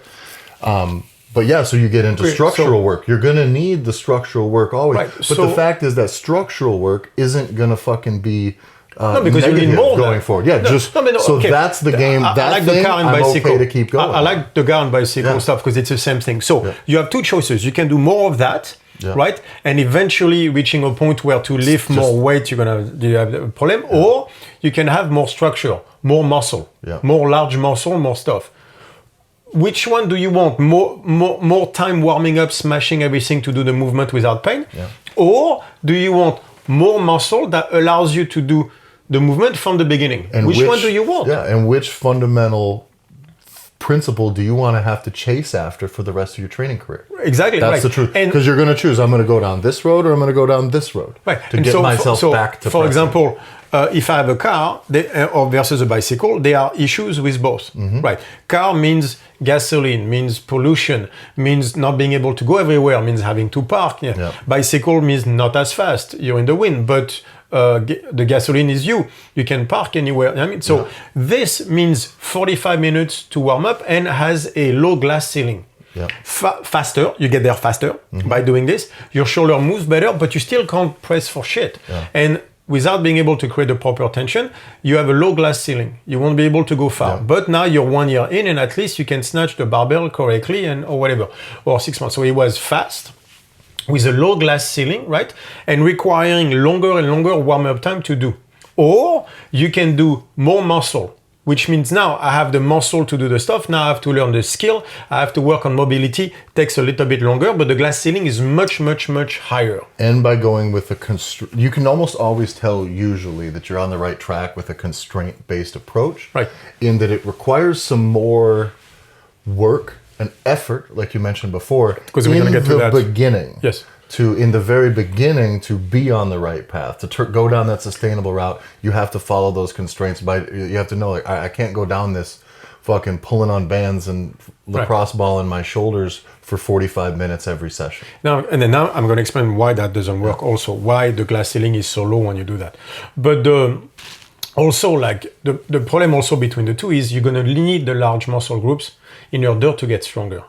But so you get into structural work. You're going to need the structural work always. Right. But the fact is that structural work isn't going to fucking be because you need more going forward. That's the game. I like the car and bicycle. Okay to keep going. I like the car and bicycle stuff because it's the same thing. So you have two choices. You can do more of that. Right, and eventually reaching a point where to lift more weight, you have a problem, or you can have more structure, more muscle, more large muscle, more stuff. which one do you want? More time warming up, smashing everything to do the movement without pain? Yeah. Or do you want more muscle that allows you to do the movement from the beginning? And which one do you want? Yeah, and which fundamental principle do you want to have to chase after for the rest of your training career? Exactly. That's the truth. Because you're going to choose, I'm going to go down this road or I'm going to go down this road to get myself back to For pressing. example, if I have a car or versus a bicycle, there are issues with both. Right. Car means gasoline, means pollution, means not being able to go everywhere, means having to park. Yeah. Yeah. Bicycle means not as fast. You're in the wind, but the gasoline is you. You can park anywhere. I mean, so this means 45 minutes to warm up and has a low glass ceiling. Yeah. Faster, you get there faster by doing this. Your shoulder moves better, but you still can't press for shit. Yeah. And without being able to create the proper tension, you have a low glass ceiling. You won't be able to go far. Yeah. But now you're 1 year in, and at least you can snatch the barbell correctly or whatever, or 6 months. So it was fast with a low glass ceiling, right? And requiring longer and longer warm-up time to do. Or you can do more muscle, which means now I have the muscle to do the stuff. Now I have to learn the skill. I have to work on mobility. Takes a little bit longer, but the glass ceiling is much, much, much higher. And by going with you can almost always tell usually that you're on the right track with a constraint-based approach. Right. In that it requires some more work and effort, like you mentioned before, Because we're going to get to that. beginning. Yes. In the very beginning, to be on the right path, to go down that sustainable route, you have to follow those constraints. You have to know, like, I can't go down this fucking pulling on bands and lacrosse ball in my shoulders for 45 minutes every session. Now I'm going to explain why that doesn't work. Also, why the glass ceiling is so low when you do that. But also, like the problem also between the two is you're going to need the large muscle groups in order to get stronger.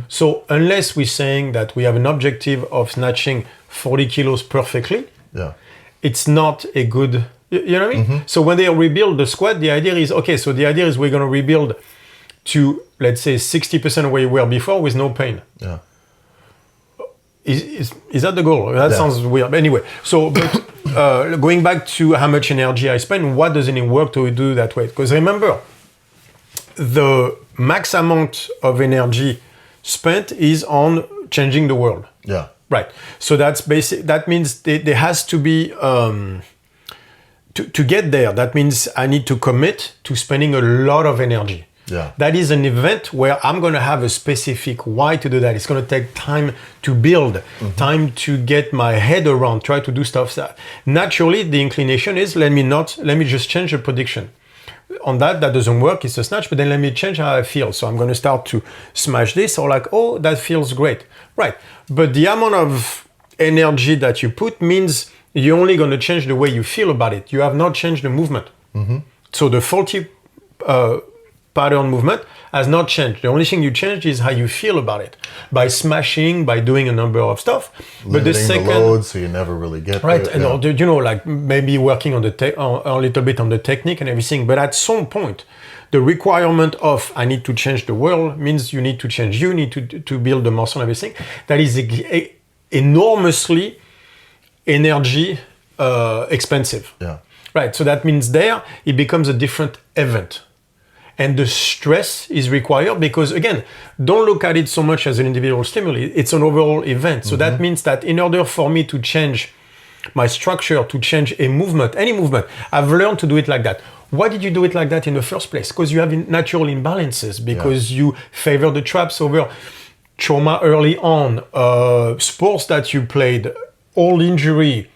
So unless we're saying that we have an objective of snatching 40 kilos perfectly, it's not a good, you know what I mean? So when they rebuild the squat, the idea is, okay, so the idea is we're going to rebuild to, let's say, 60% of where you were before with no pain. Yeah. Is that the goal? That sounds weird. But anyway, so but, going back to how much energy I spend, what doesn't it work to do that way? Because remember, the max amount of energy spent is on changing the world. Yeah. Right. So that's basic. That means there has to be to get there. That means I need to commit to spending a lot of energy. Yeah. That is an event where I'm going to have a specific why to do that. It's going to take time to build, time to get my head around, try to do stuff that naturally the inclination is let me just change the prediction. On that doesn't work, it's a snatch, but then let me change how I feel. So I'm going to start to smash this or like, oh, that feels great. Right. But the amount of energy that you put means you're only going to change the way you feel about it. You have not changed the movement. So the faulty pattern movement has not changed. The only thing you changed is how you feel about it by smashing, by doing a number of stuff. But the second, load, so you never really get right. there. And you know, like maybe working on a little bit on the technique and everything. But at some point, the requirement of I need to change the world means you need to change. You need to build the muscle and everything. That is enormously energy expensive. Yeah. Right. So that means there it becomes a different event. And the stress is required because, again, don't look at it so much as an individual stimuli. It's an overall event. So that means that in order for me to change my structure, to change a movement, any movement, I've learned to do it like that. Why did you do it like that in the first place? Because you have natural imbalances, because you favor the traps over trauma early on, sports that you played, old injury,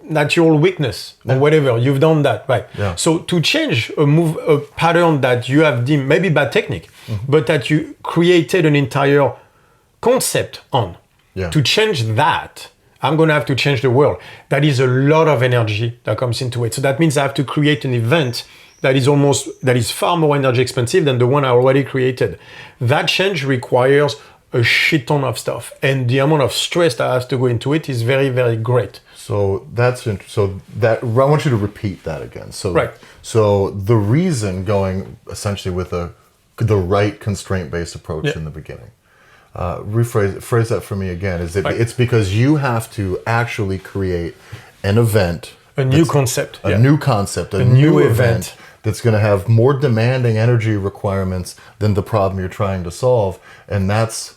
natural weakness or whatever, you've done that, right? Yeah. So to change a pattern that you have deemed maybe bad technique, but that you created an entire concept on, to change that, I'm going to have to change the world. That is a lot of energy that comes into it. So that means I have to create an event that is far more energy expensive than the one I already created. That change requires a shit ton of stuff, and the amount of stress that has to go into it is very, very great. So I want you to repeat that again. So right. So the reason going essentially with the right constraint-based approach in the beginning. Phrase that for me again. Is it? It's because you have to actually create an event, a new concept, a new concept, a new event that's going to have more demanding energy requirements than the problem you're trying to solve. And that's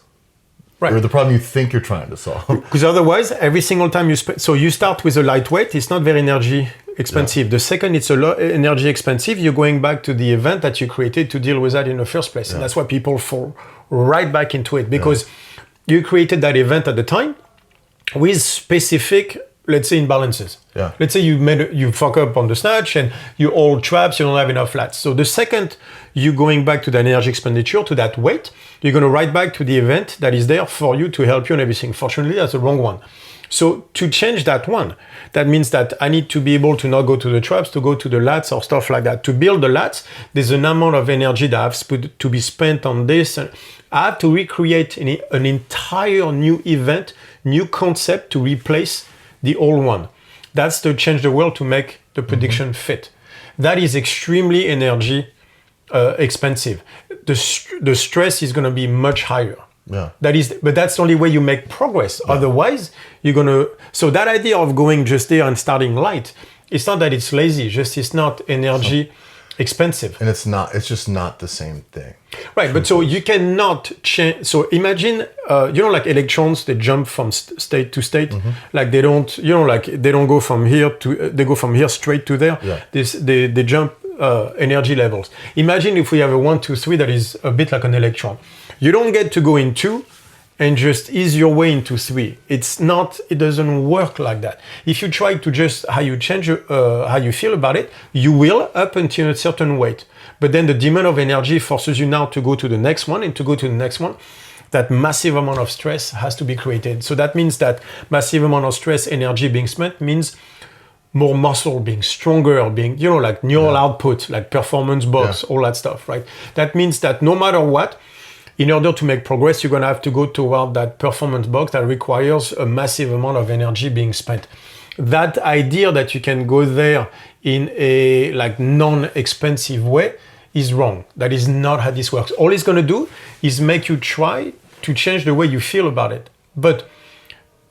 right. Or the problem you think you're trying to solve. Because otherwise, every single time so you start with a lightweight, it's not very energy expensive. Yeah. The second it's energy expensive, you're going back to the event that you created to deal with that in the first place. Yeah. And that's why people fall right back into it, because you created that event at the time with specific, let's say, imbalances. Yeah. Let's say you fuck up on the snatch and you all traps, you don't have enough flats. So the second you're going back to the energy expenditure, to that weight, you're going to right back to the event that is there for you to help you and everything. Fortunately, that's the wrong one. So to change that one, that means that I need to be able to not go to the traps, to go to the lats or stuff like that. To build the lats, there's an amount of energy that has to be spent on this. And I have to recreate an entire new event, new concept to replace the old one. That's to change the world, to make the prediction fit. That is extremely energy expensive. The stress is going to be much higher. Yeah. But that's the only way you make progress. Yeah. Otherwise, you're going to... So that idea of going just there and starting light, it's not that it's lazy, just it's not energy expensive. And it's just not the same thing. Right, but so you cannot change... So imagine, like electrons, they jump from state to state. Mm-hmm. Like they don't, they don't go from here to... They go from here straight to there. Yeah. They jump energy levels. Imagine if we have a 1, 2, 3 that is a bit like an electron. You don't get to go in 2 and just ease your way into 3. It doesn't work like that. If you try to just how you change how you feel about it, you will up until a certain weight. But then the demand of energy forces you now to go to the next one and to go to the next one. That massive amount of stress has to be created. So that means that massive amount of stress, energy being spent means more muscle being stronger, being, like neural output, like performance box, all that stuff, right? That means that no matter what, in order to make progress, you're going to have to go toward that performance box that requires a massive amount of energy being spent. That idea that you can go there in a non-expensive way is wrong. That is not how this works. All it's going to do is make you try to change the way you feel about it. But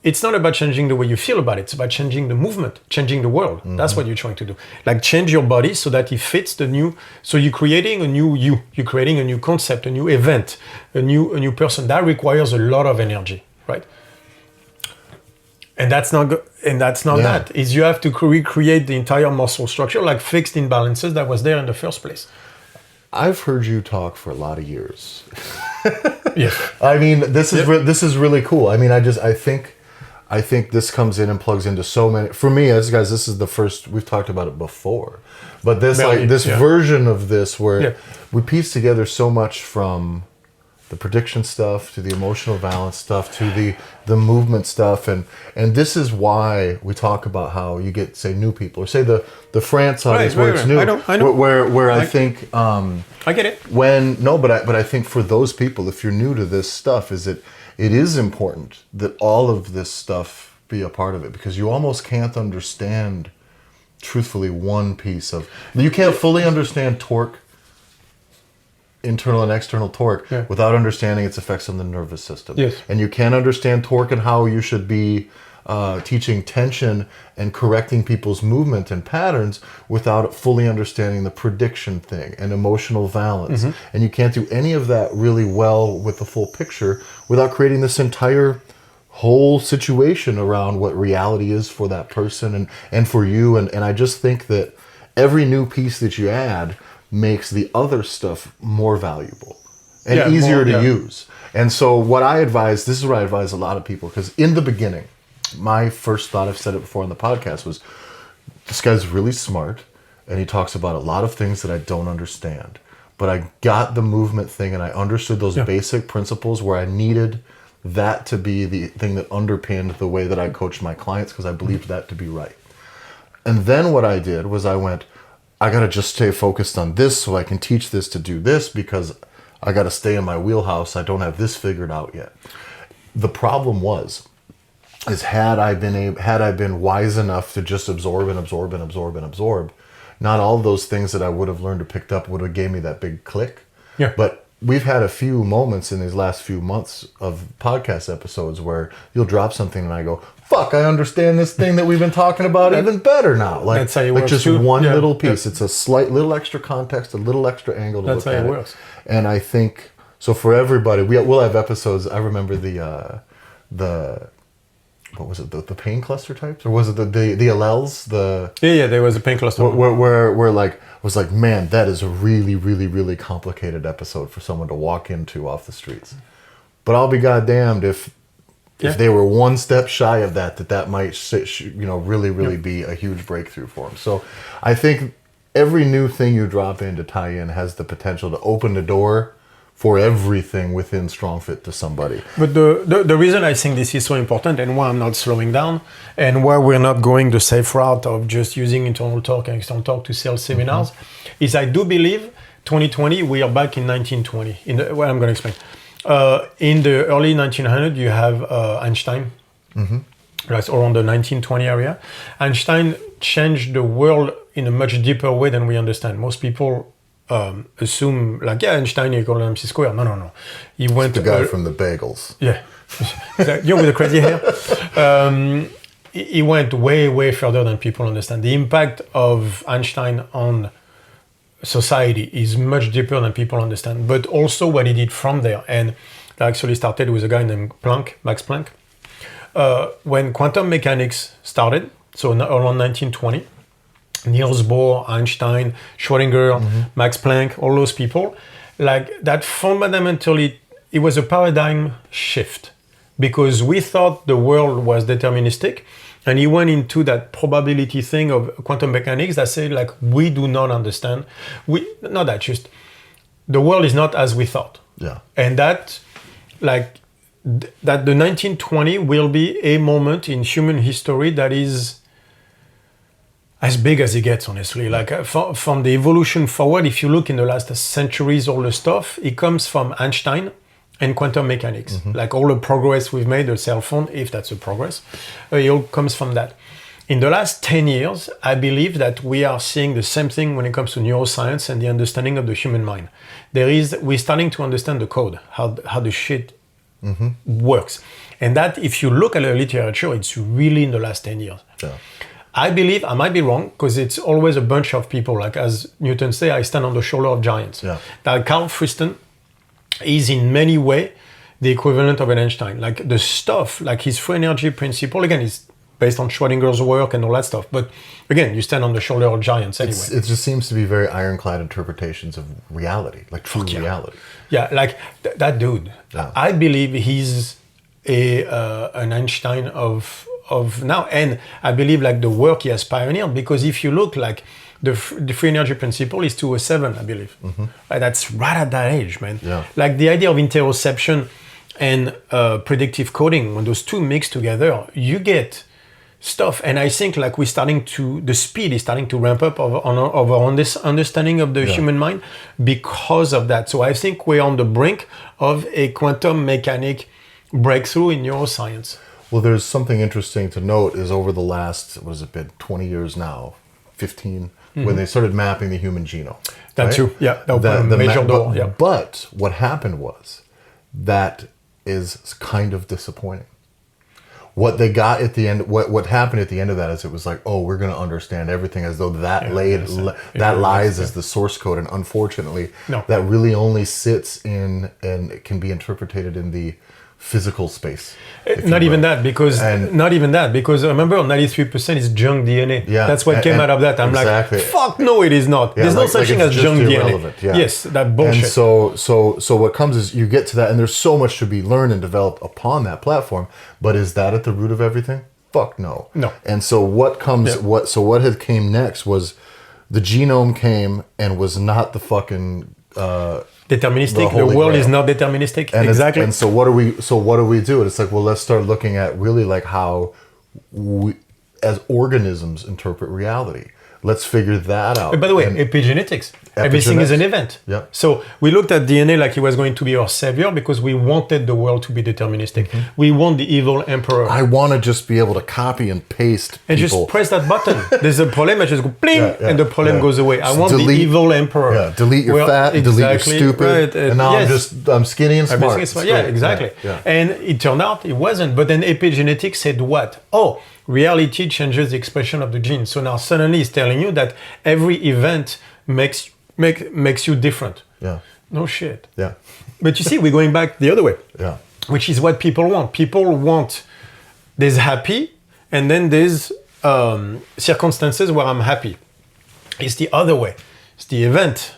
it's not about changing the way you feel about it. It's about changing the movement, changing the world. Mm-hmm. That's what you're trying to do. Like change your body so that it fits the new. So you're creating a new you. You're creating a new concept, a new event, a new person. That requires a lot of energy, right? And that's not that. Is you have to recreate the entire muscle structure, like fixed imbalances that was there in the first place. I've heard you talk for a lot of years. Yeah. I mean, this is really cool. I mean, I think this comes in and plugs into so many. For me, this is the first, we've talked about it before, but this version of this where we piece together so much from the prediction stuff to the emotional balance stuff to the movement stuff, and this is why we talk about how you get, say, new people, or say the France audience where it's new. I know. Where I think I get it. But I think for those people, if you're new to this stuff, it is important that all of this stuff be a part of it, because you almost can't understand, truthfully, one piece of... You can't fully understand torque, internal and external torque, without understanding its effects on the nervous system. Yes. And you can't understand torque and how you should be teaching tension and correcting people's movement and patterns without fully understanding the prediction thing and emotional balance. Mm-hmm. And you can't do any of that really well with the full picture without creating this entire whole situation around what reality is for that person and for you. And I just think that every new piece that you add makes the other stuff more valuable and easier to use. And so this is what I advise a lot of people, because in the beginning, my first thought, I've said it before on the podcast, was this guy's really smart and he talks about a lot of things that I don't understand. But I got the movement thing and I understood those basic principles where I needed that to be the thing that underpinned the way that I coached my clients, because I believed that to be right. And then what I did was I went, I got to just stay focused on this so I can teach this to do this, because I got to stay in my wheelhouse. I don't have this figured out yet. The problem is had I been wise enough to just absorb and absorb and absorb and absorb, not all those things that I would have learned or picked up would have gave me that big click. Yeah. But we've had a few moments in these last few months of podcast episodes where you'll drop something and I go, fuck, I understand this thing that we've been talking about even better now. Like, that's how it like works just too. one little piece. It's a slight little extra context, a little extra angle to That's look how at it it. works. And I think, so for everybody, we'll have episodes. I remember the what was it, the pain cluster types? Or was it the alleles? Yeah, there was a pain cluster. Where like, was like, man, that is a really, really, really complicated episode for someone to walk into off the streets. But I'll be goddamned if they were one step shy of that might, really, really be a huge breakthrough for them. So I think every new thing you drop in to tie in has the potential to open the door for everything within StrongFit to somebody. But the reason I think this is so important and why I'm not slowing down and why we're not going the safe route of just using internal talk and external talk to sell seminars is I do believe 2020, we are back in 1920. Well, I'm going to explain. In the early 1900s, you have Einstein. That's around the 1920 area. Einstein changed the world in a much deeper way than we understand. Most people assume like, Einstein equal MC squared. No. He went the guy from the bagels. Yeah. You with the crazy hair. He went way, way further than people understand. The impact of Einstein on society is much deeper than people understand, but also what he did from there. And that actually started with a guy named Max Planck. When quantum mechanics started, so around 1920, Niels Bohr, Einstein, Schrödinger, Max Planck, all those people, like that fundamentally, it was a paradigm shift because we thought the world was deterministic and he went into that probability thing of quantum mechanics that said like, we do not understand. The world is not as we thought. Yeah. And that the 1920 will be a moment in human history that is as big as it gets, honestly. Like from the evolution forward, if you look in the last centuries, all the stuff, it comes from Einstein and quantum mechanics. Like all the progress we've made, the cell phone, if that's a progress, it all comes from that. In the last 10 years, I believe that we are seeing the same thing when it comes to neuroscience and the understanding of the human mind. We're starting to understand the code, how the shit works. And that, if you look at the literature, it's really in the last 10 years. Yeah. I believe, I might be wrong, because it's always a bunch of people. Like as Newton say, I stand on the shoulder of giants. Yeah. That Carl Friston is in many ways the equivalent of an Einstein. Like the stuff, like his free energy principle, again, is based on Schrödinger's work and all that stuff. But again, you stand on the shoulder of giants anyway. It just seems to be very ironclad interpretations of reality, like true reality. Yeah, like that dude. Yeah. I believe he's an Einstein of now, and I believe like the work he has pioneered, because if you look like the free energy principle is 207, I believe. That's right at that age, man. Yeah. Like the idea of interoception and predictive coding, when those two mix together, you get stuff. And I think like the speed is starting to ramp up on this understanding of the human mind because of that. So I think we're on the brink of a quantum mechanic breakthrough in neuroscience. Well, there's something interesting to note is over the last, what has it been, 20 years now, 15, when they started mapping the human genome. That too, yeah. That was a major door, yeah. But what happened was, that is kind of disappointing. What they got at the end, what happened at the end of that is it was like, oh, we're going to understand everything as though that lies as the source code. And unfortunately, that really only sits in and it can be interpreted in the physical space. Not even that, because remember 93% is junk DNA. Yeah, that's what came out of that. I'm exactly. Like, fuck no, it is not. Yeah, there's no such thing as junk DNA. Yeah. Yes, that bullshit. And so what comes is you get to that, and there's so much to be learned and developed upon that platform. But is that at the root of everything? Fuck no. No. And so what comes? Yeah. What had came next was the genome came and was not the fucking. Deterministic. The world is not deterministic. And exactly. And so what do we do? It's like, well, let's start looking at really like how we, as organisms, interpret reality. let's figure that out. But by the way, And epigenetics. Everything is an event. Yeah. So we looked at DNA like it was going to be our savior because we wanted the world to be deterministic. We want the evil emperor. I want to just be able to copy and paste And people. just press that button. There's a problem, I just go bling, and the problem goes away. I want the evil emperor. Yeah, delete your fat, delete your stupid, and now I'm skinny and smart. Yeah, exactly. And it turned out it wasn't. But then epigenetics said what? Oh, reality changes the expression of the gene. So now suddenly it's telling you that every event makes you different. Yeah. No shit. Yeah. But you see, we're going back the other way. Yeah. Which is what people want. People want, there's happy, and then there's circumstances where I'm happy. It's the other way. It's the event.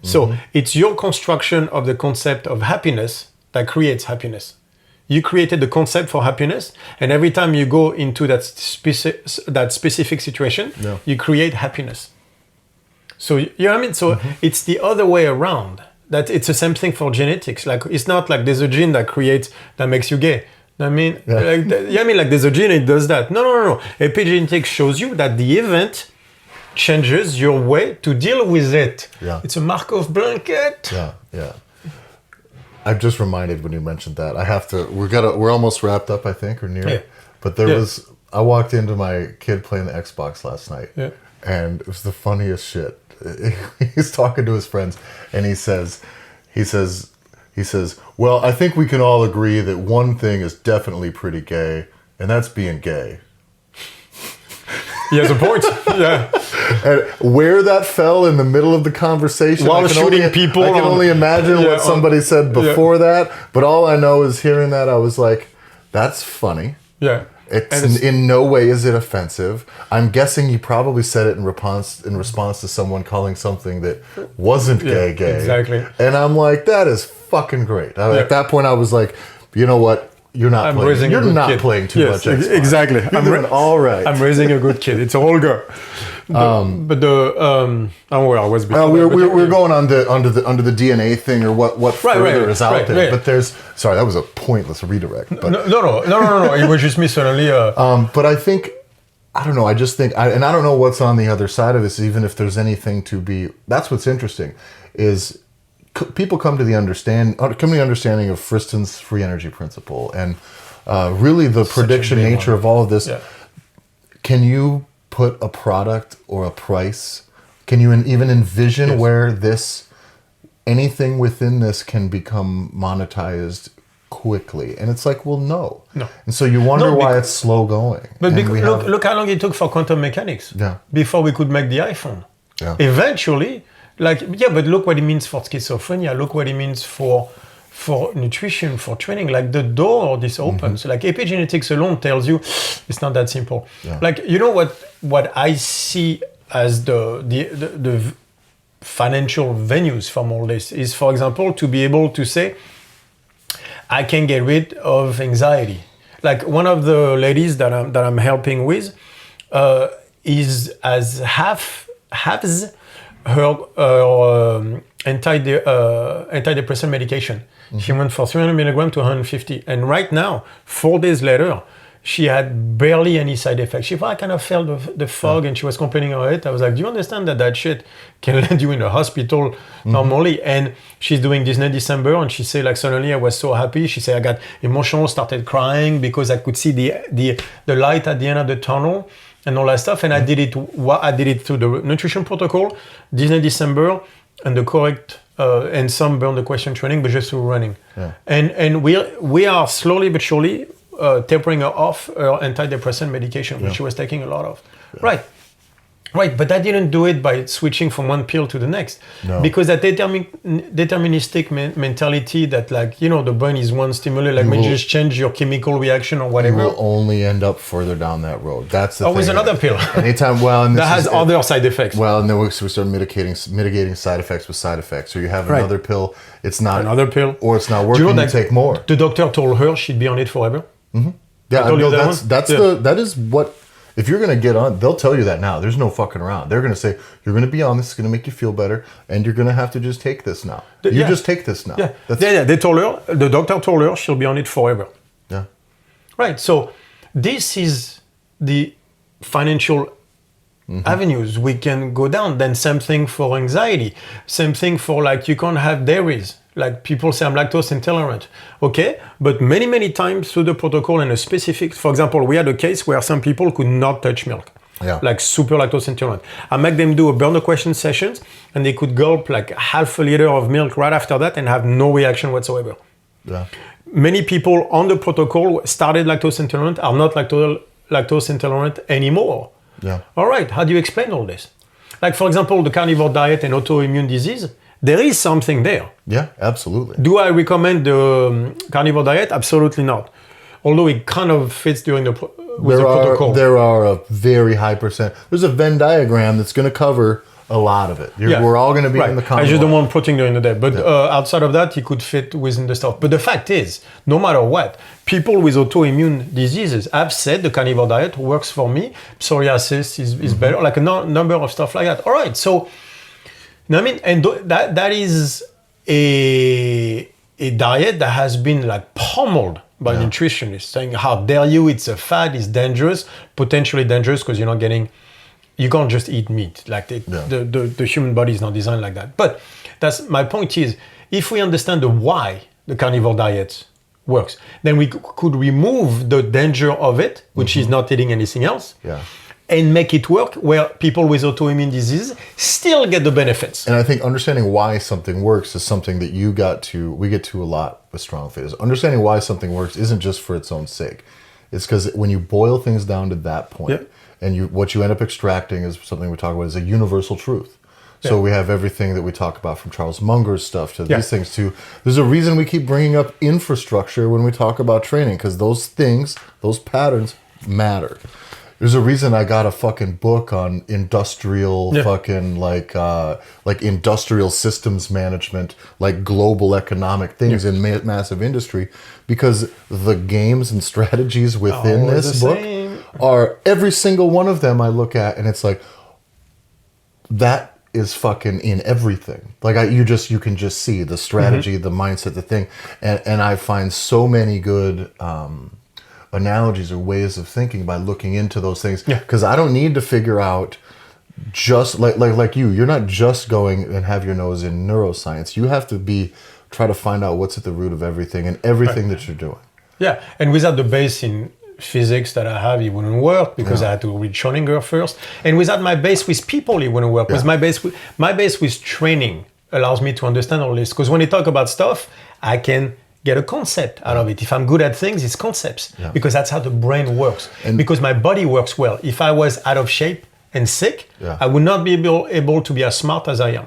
So it's your construction of the concept of happiness that creates happiness. You created the concept for happiness, and every time you go into that specific situation, you create happiness. So you know what I mean? So it's the other way around. That it's the same thing for genetics. Like it's not like there's a gene that makes you gay. I mean, like there's a gene it does that. No. Epigenetics shows you that the event changes your way to deal with it. Yeah. It's a Markov blanket. Yeah. I'm just reminded when you mentioned that. We're almost wrapped up, I think, or near. Yeah. But I walked into my kid playing the Xbox last night. Yeah. And it was the funniest shit. He's talking to his friends and he says, well, I think we can all agree that one thing is definitely pretty gay, and that's being gay. He has a point. Yeah. And where that fell in the middle of the conversation, while shooting people, I can only imagine what somebody said before that. But all I know is hearing that, I was like, "That's funny." Yeah. It's in no way is it offensive. I'm guessing you probably said it in response to someone calling something that wasn't gay. Exactly. And I'm like, that is fucking great. At that point, I was like, you know what? You're not playing. You're not playing too much. Exactly. You're doing all right. I'm raising a good kid. It's all good. But where I was before. We're going under the DNA thing or what further is out there. But sorry, that was a pointless redirect. But, no. It was just me suddenly. But I think, I don't know. I just think, and I don't know what's on the other side of this. Even if there's anything to be, that's what's interesting, is people come to the understanding of Friston's free energy principle and really the prediction nature of all of this. Yeah. Can you put a product or a price? Can you even envision where anything within this can become monetized quickly? And it's like, well, no. And so you wonder why it's slow going. But look how long it took for quantum mechanics before we could make the iPhone. Yeah. Eventually, but look what it means for schizophrenia. Look what it means for nutrition, for training. Like the door this opens. Like epigenetics alone tells you it's not that simple. Yeah. Like you know what I see as the financial venues from all this is, for example, to be able to say, I can get rid of anxiety. Like one of the ladies that I'm helping with has her antidepressant medication. She went for 300 milligrams to 150. And right now, 4 days later, she had barely any side effects. She thought, I kind of felt the fog and she was complaining about it. I was like, do you understand that shit can land you in a hospital normally? And she's doing Disney December and she said, like, suddenly I was so happy. She said, I got emotional, started crying because I could see the light at the end of the tunnel and all that stuff. And I did it through the nutrition protocol, Disney December, and the correct and some burn the question training, but just through running. Yeah. And we are slowly but surely tapering her off her antidepressant medication, which she was taking a lot of. Yeah. Right, but I didn't do it by switching from one pill to the next. No. Because that deterministic mentality that, like, you know, the brain is one stimuli, like when you just change your chemical reaction or whatever. You will only end up further down that road. That's the thing. With another pill. Anytime, that has other side effects. Well, and then we start mitigating side effects with side effects. So you have another pill, it's not... Another pill. Or it's not working, you take more. The doctor told her she'd be on it forever. Mm-hmm. Yeah, that is what... If you're going to get on, they'll tell you that now. There's no fucking around. They're going to say, you're going to be on this, it's going to make you feel better, and you're going to have to just take this now. Just take this now. Yeah. They told her, the doctor told her she'll be on it forever. Yeah. Right, so this is the financial avenues we can go down. Then same thing for anxiety. Same thing for like you can't have dairies. Like people say I'm lactose intolerant. Okay, but many times through the protocol and a specific, for example, we had a case where some people could not touch milk. Yeah. Like super lactose intolerant. I make them do a burner question sessions and they could gulp like half a liter of milk right after that and have no reaction whatsoever. Yeah. Many people on the protocol started lactose intolerant are not lactose intolerant anymore. Yeah. All right, how do you explain all this? Like for example, the carnivore diet and autoimmune disease, there is something there. Yeah, absolutely. Do I recommend the carnivore diet? Absolutely not. Although it kind of fits during the protocol. There are a very high percent. There's a Venn diagram that's going to cover a lot of it. We're all going to be in the carnivore. I just don't want protein during the day. But outside of that, he could fit within the stuff. But the fact is, no matter what, people with autoimmune diseases have said the carnivore diet works for me. Psoriasis is better. Like a number of stuff like that. All right. So, I mean, and that is a diet that has been like pummeled by nutritionists saying, how dare you, it's a fad, it's dangerous, potentially dangerous because you can't just eat meat. Like the human body is not designed like that. But that's my point is, if we understand the why the carnivore diet works, then we could remove the danger of it, which is not eating anything else. Yeah. And make it work where people with autoimmune disease still get the benefits. And I think understanding why something works is something that we get to a lot with StrongFit. Is understanding why something works isn't just for its own sake. It's because when you boil things down to that point, and what you end up extracting is something we talk about is a universal truth. So we have everything that we talk about from Charles Munger's stuff to these things to, there's a reason we keep bringing up infrastructure when we talk about training, because those things, those patterns matter. There's a reason I got a fucking book on industrial fucking like industrial systems management, like global economic things in massive industry, because the games and strategies within this book are every single one of them I look at and it's like that is fucking in everything. Like you can just see the strategy, the mindset, the thing, and I find so many good analogies or ways of thinking by looking into those things, because I don't need to figure out just like you're not just going and have your nose in neuroscience. You have to try to find out what's at the root of everything and everything that you're doing. Yeah, and without the base in physics that I have, it wouldn't work because I had to read Schrödinger first, and without my base with people, it wouldn't work. Because my base with training allows me to understand all this. Because when you talk about stuff, I can get a concept out of it. If I'm good at things, it's concepts, because that's how the brain works. And because my body works well. If I was out of shape and sick, I would not be able to be as smart as I am.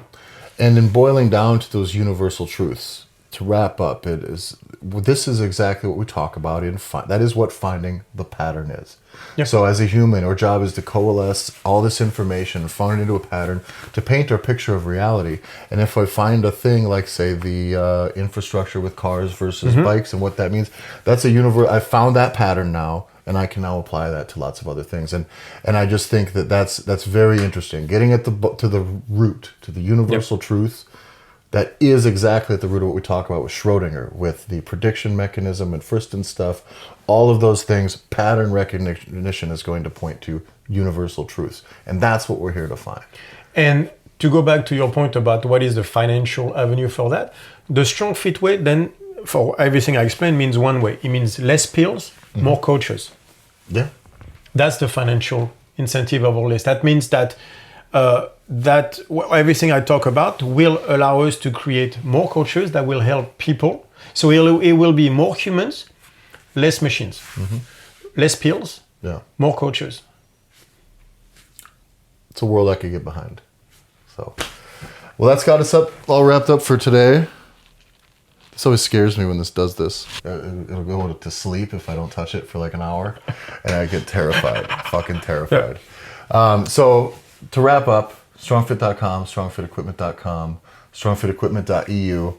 And in boiling down to those universal truths, to wrap up, this is exactly what we talk about that is what finding the pattern is. So as a human, our job is to coalesce all this information, find it into a pattern, to paint our picture of reality. And if I find a thing like, say, the infrastructure with cars versus bikes and what that means, that's a universe. I found that pattern now, and I can now apply that to lots of other things. And I just think that's very interesting. Getting at to the root, to the universal truth. That is exactly at the root of what we talk about with Schrödinger, with the prediction mechanism and Friston stuff. All of those things, pattern recognition is going to point to universal truths. And that's what we're here to find. And to go back to your point about what is the financial avenue for that, the StrongFit way, then for everything I explained, means one way. It means less pills, more coaches. Yeah. That's the financial incentive of all this. That means that everything I talk about will allow us to create more coaches that will help people. So it will be more humans, less machines, less pills, more coaches. It's a world I could get behind. So, well, that's got us all wrapped up for today. This always scares me when this does this. It'll go to sleep if I don't touch it for like an hour, and I get terrified, fucking terrified. So to wrap up, strongfit.com, strongfitequipment.com, strongfitequipment.eu.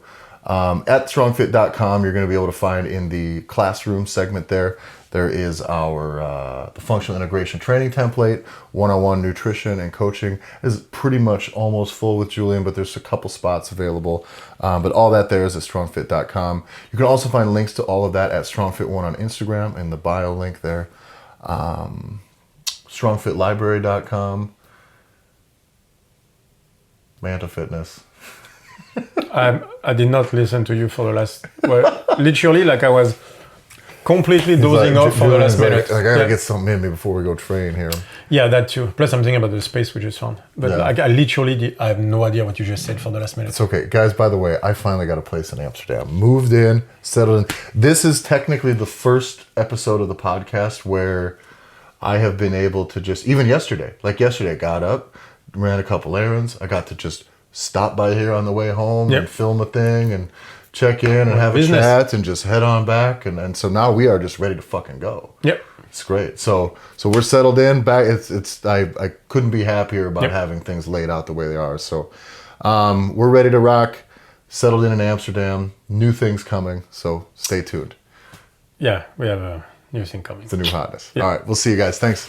At strongfit.com, you're going to be able to find in the classroom segment there is our the functional integration training template, one-on-one nutrition and coaching is pretty much almost full with Julian, but there's a couple spots available. But all that there is at strongfit.com. You can also find links to all of that at strongfit1 on Instagram in the bio link there. Strongfitlibrary.com. Manta Fitness. I did not listen to you for the last. Well, literally, like I was completely dozing off for the last minute. I gotta get something in me before we go train here. Yeah, that too. Plus, I'm thinking about the space we just found. But like, I literally, I have no idea what you just said for the last minute. It's okay, guys. By the way, I finally got a place in Amsterdam. Moved in, settled in. This is technically the first episode of the podcast where I have been able to just, even yesterday, I got up, ran a couple errands. I got to just stop by here on the way home and film a thing and check in and have a chat and just head on back. And so now we are just ready to fucking go. Yep. It's great. So we're settled in back. I couldn't be happier about having things laid out the way they are. So we're ready to rock, settled in Amsterdam, new things coming. So stay tuned. Yeah, we have a new thing coming. It's a new hotness. Yep. All right. We'll see you guys. Thanks.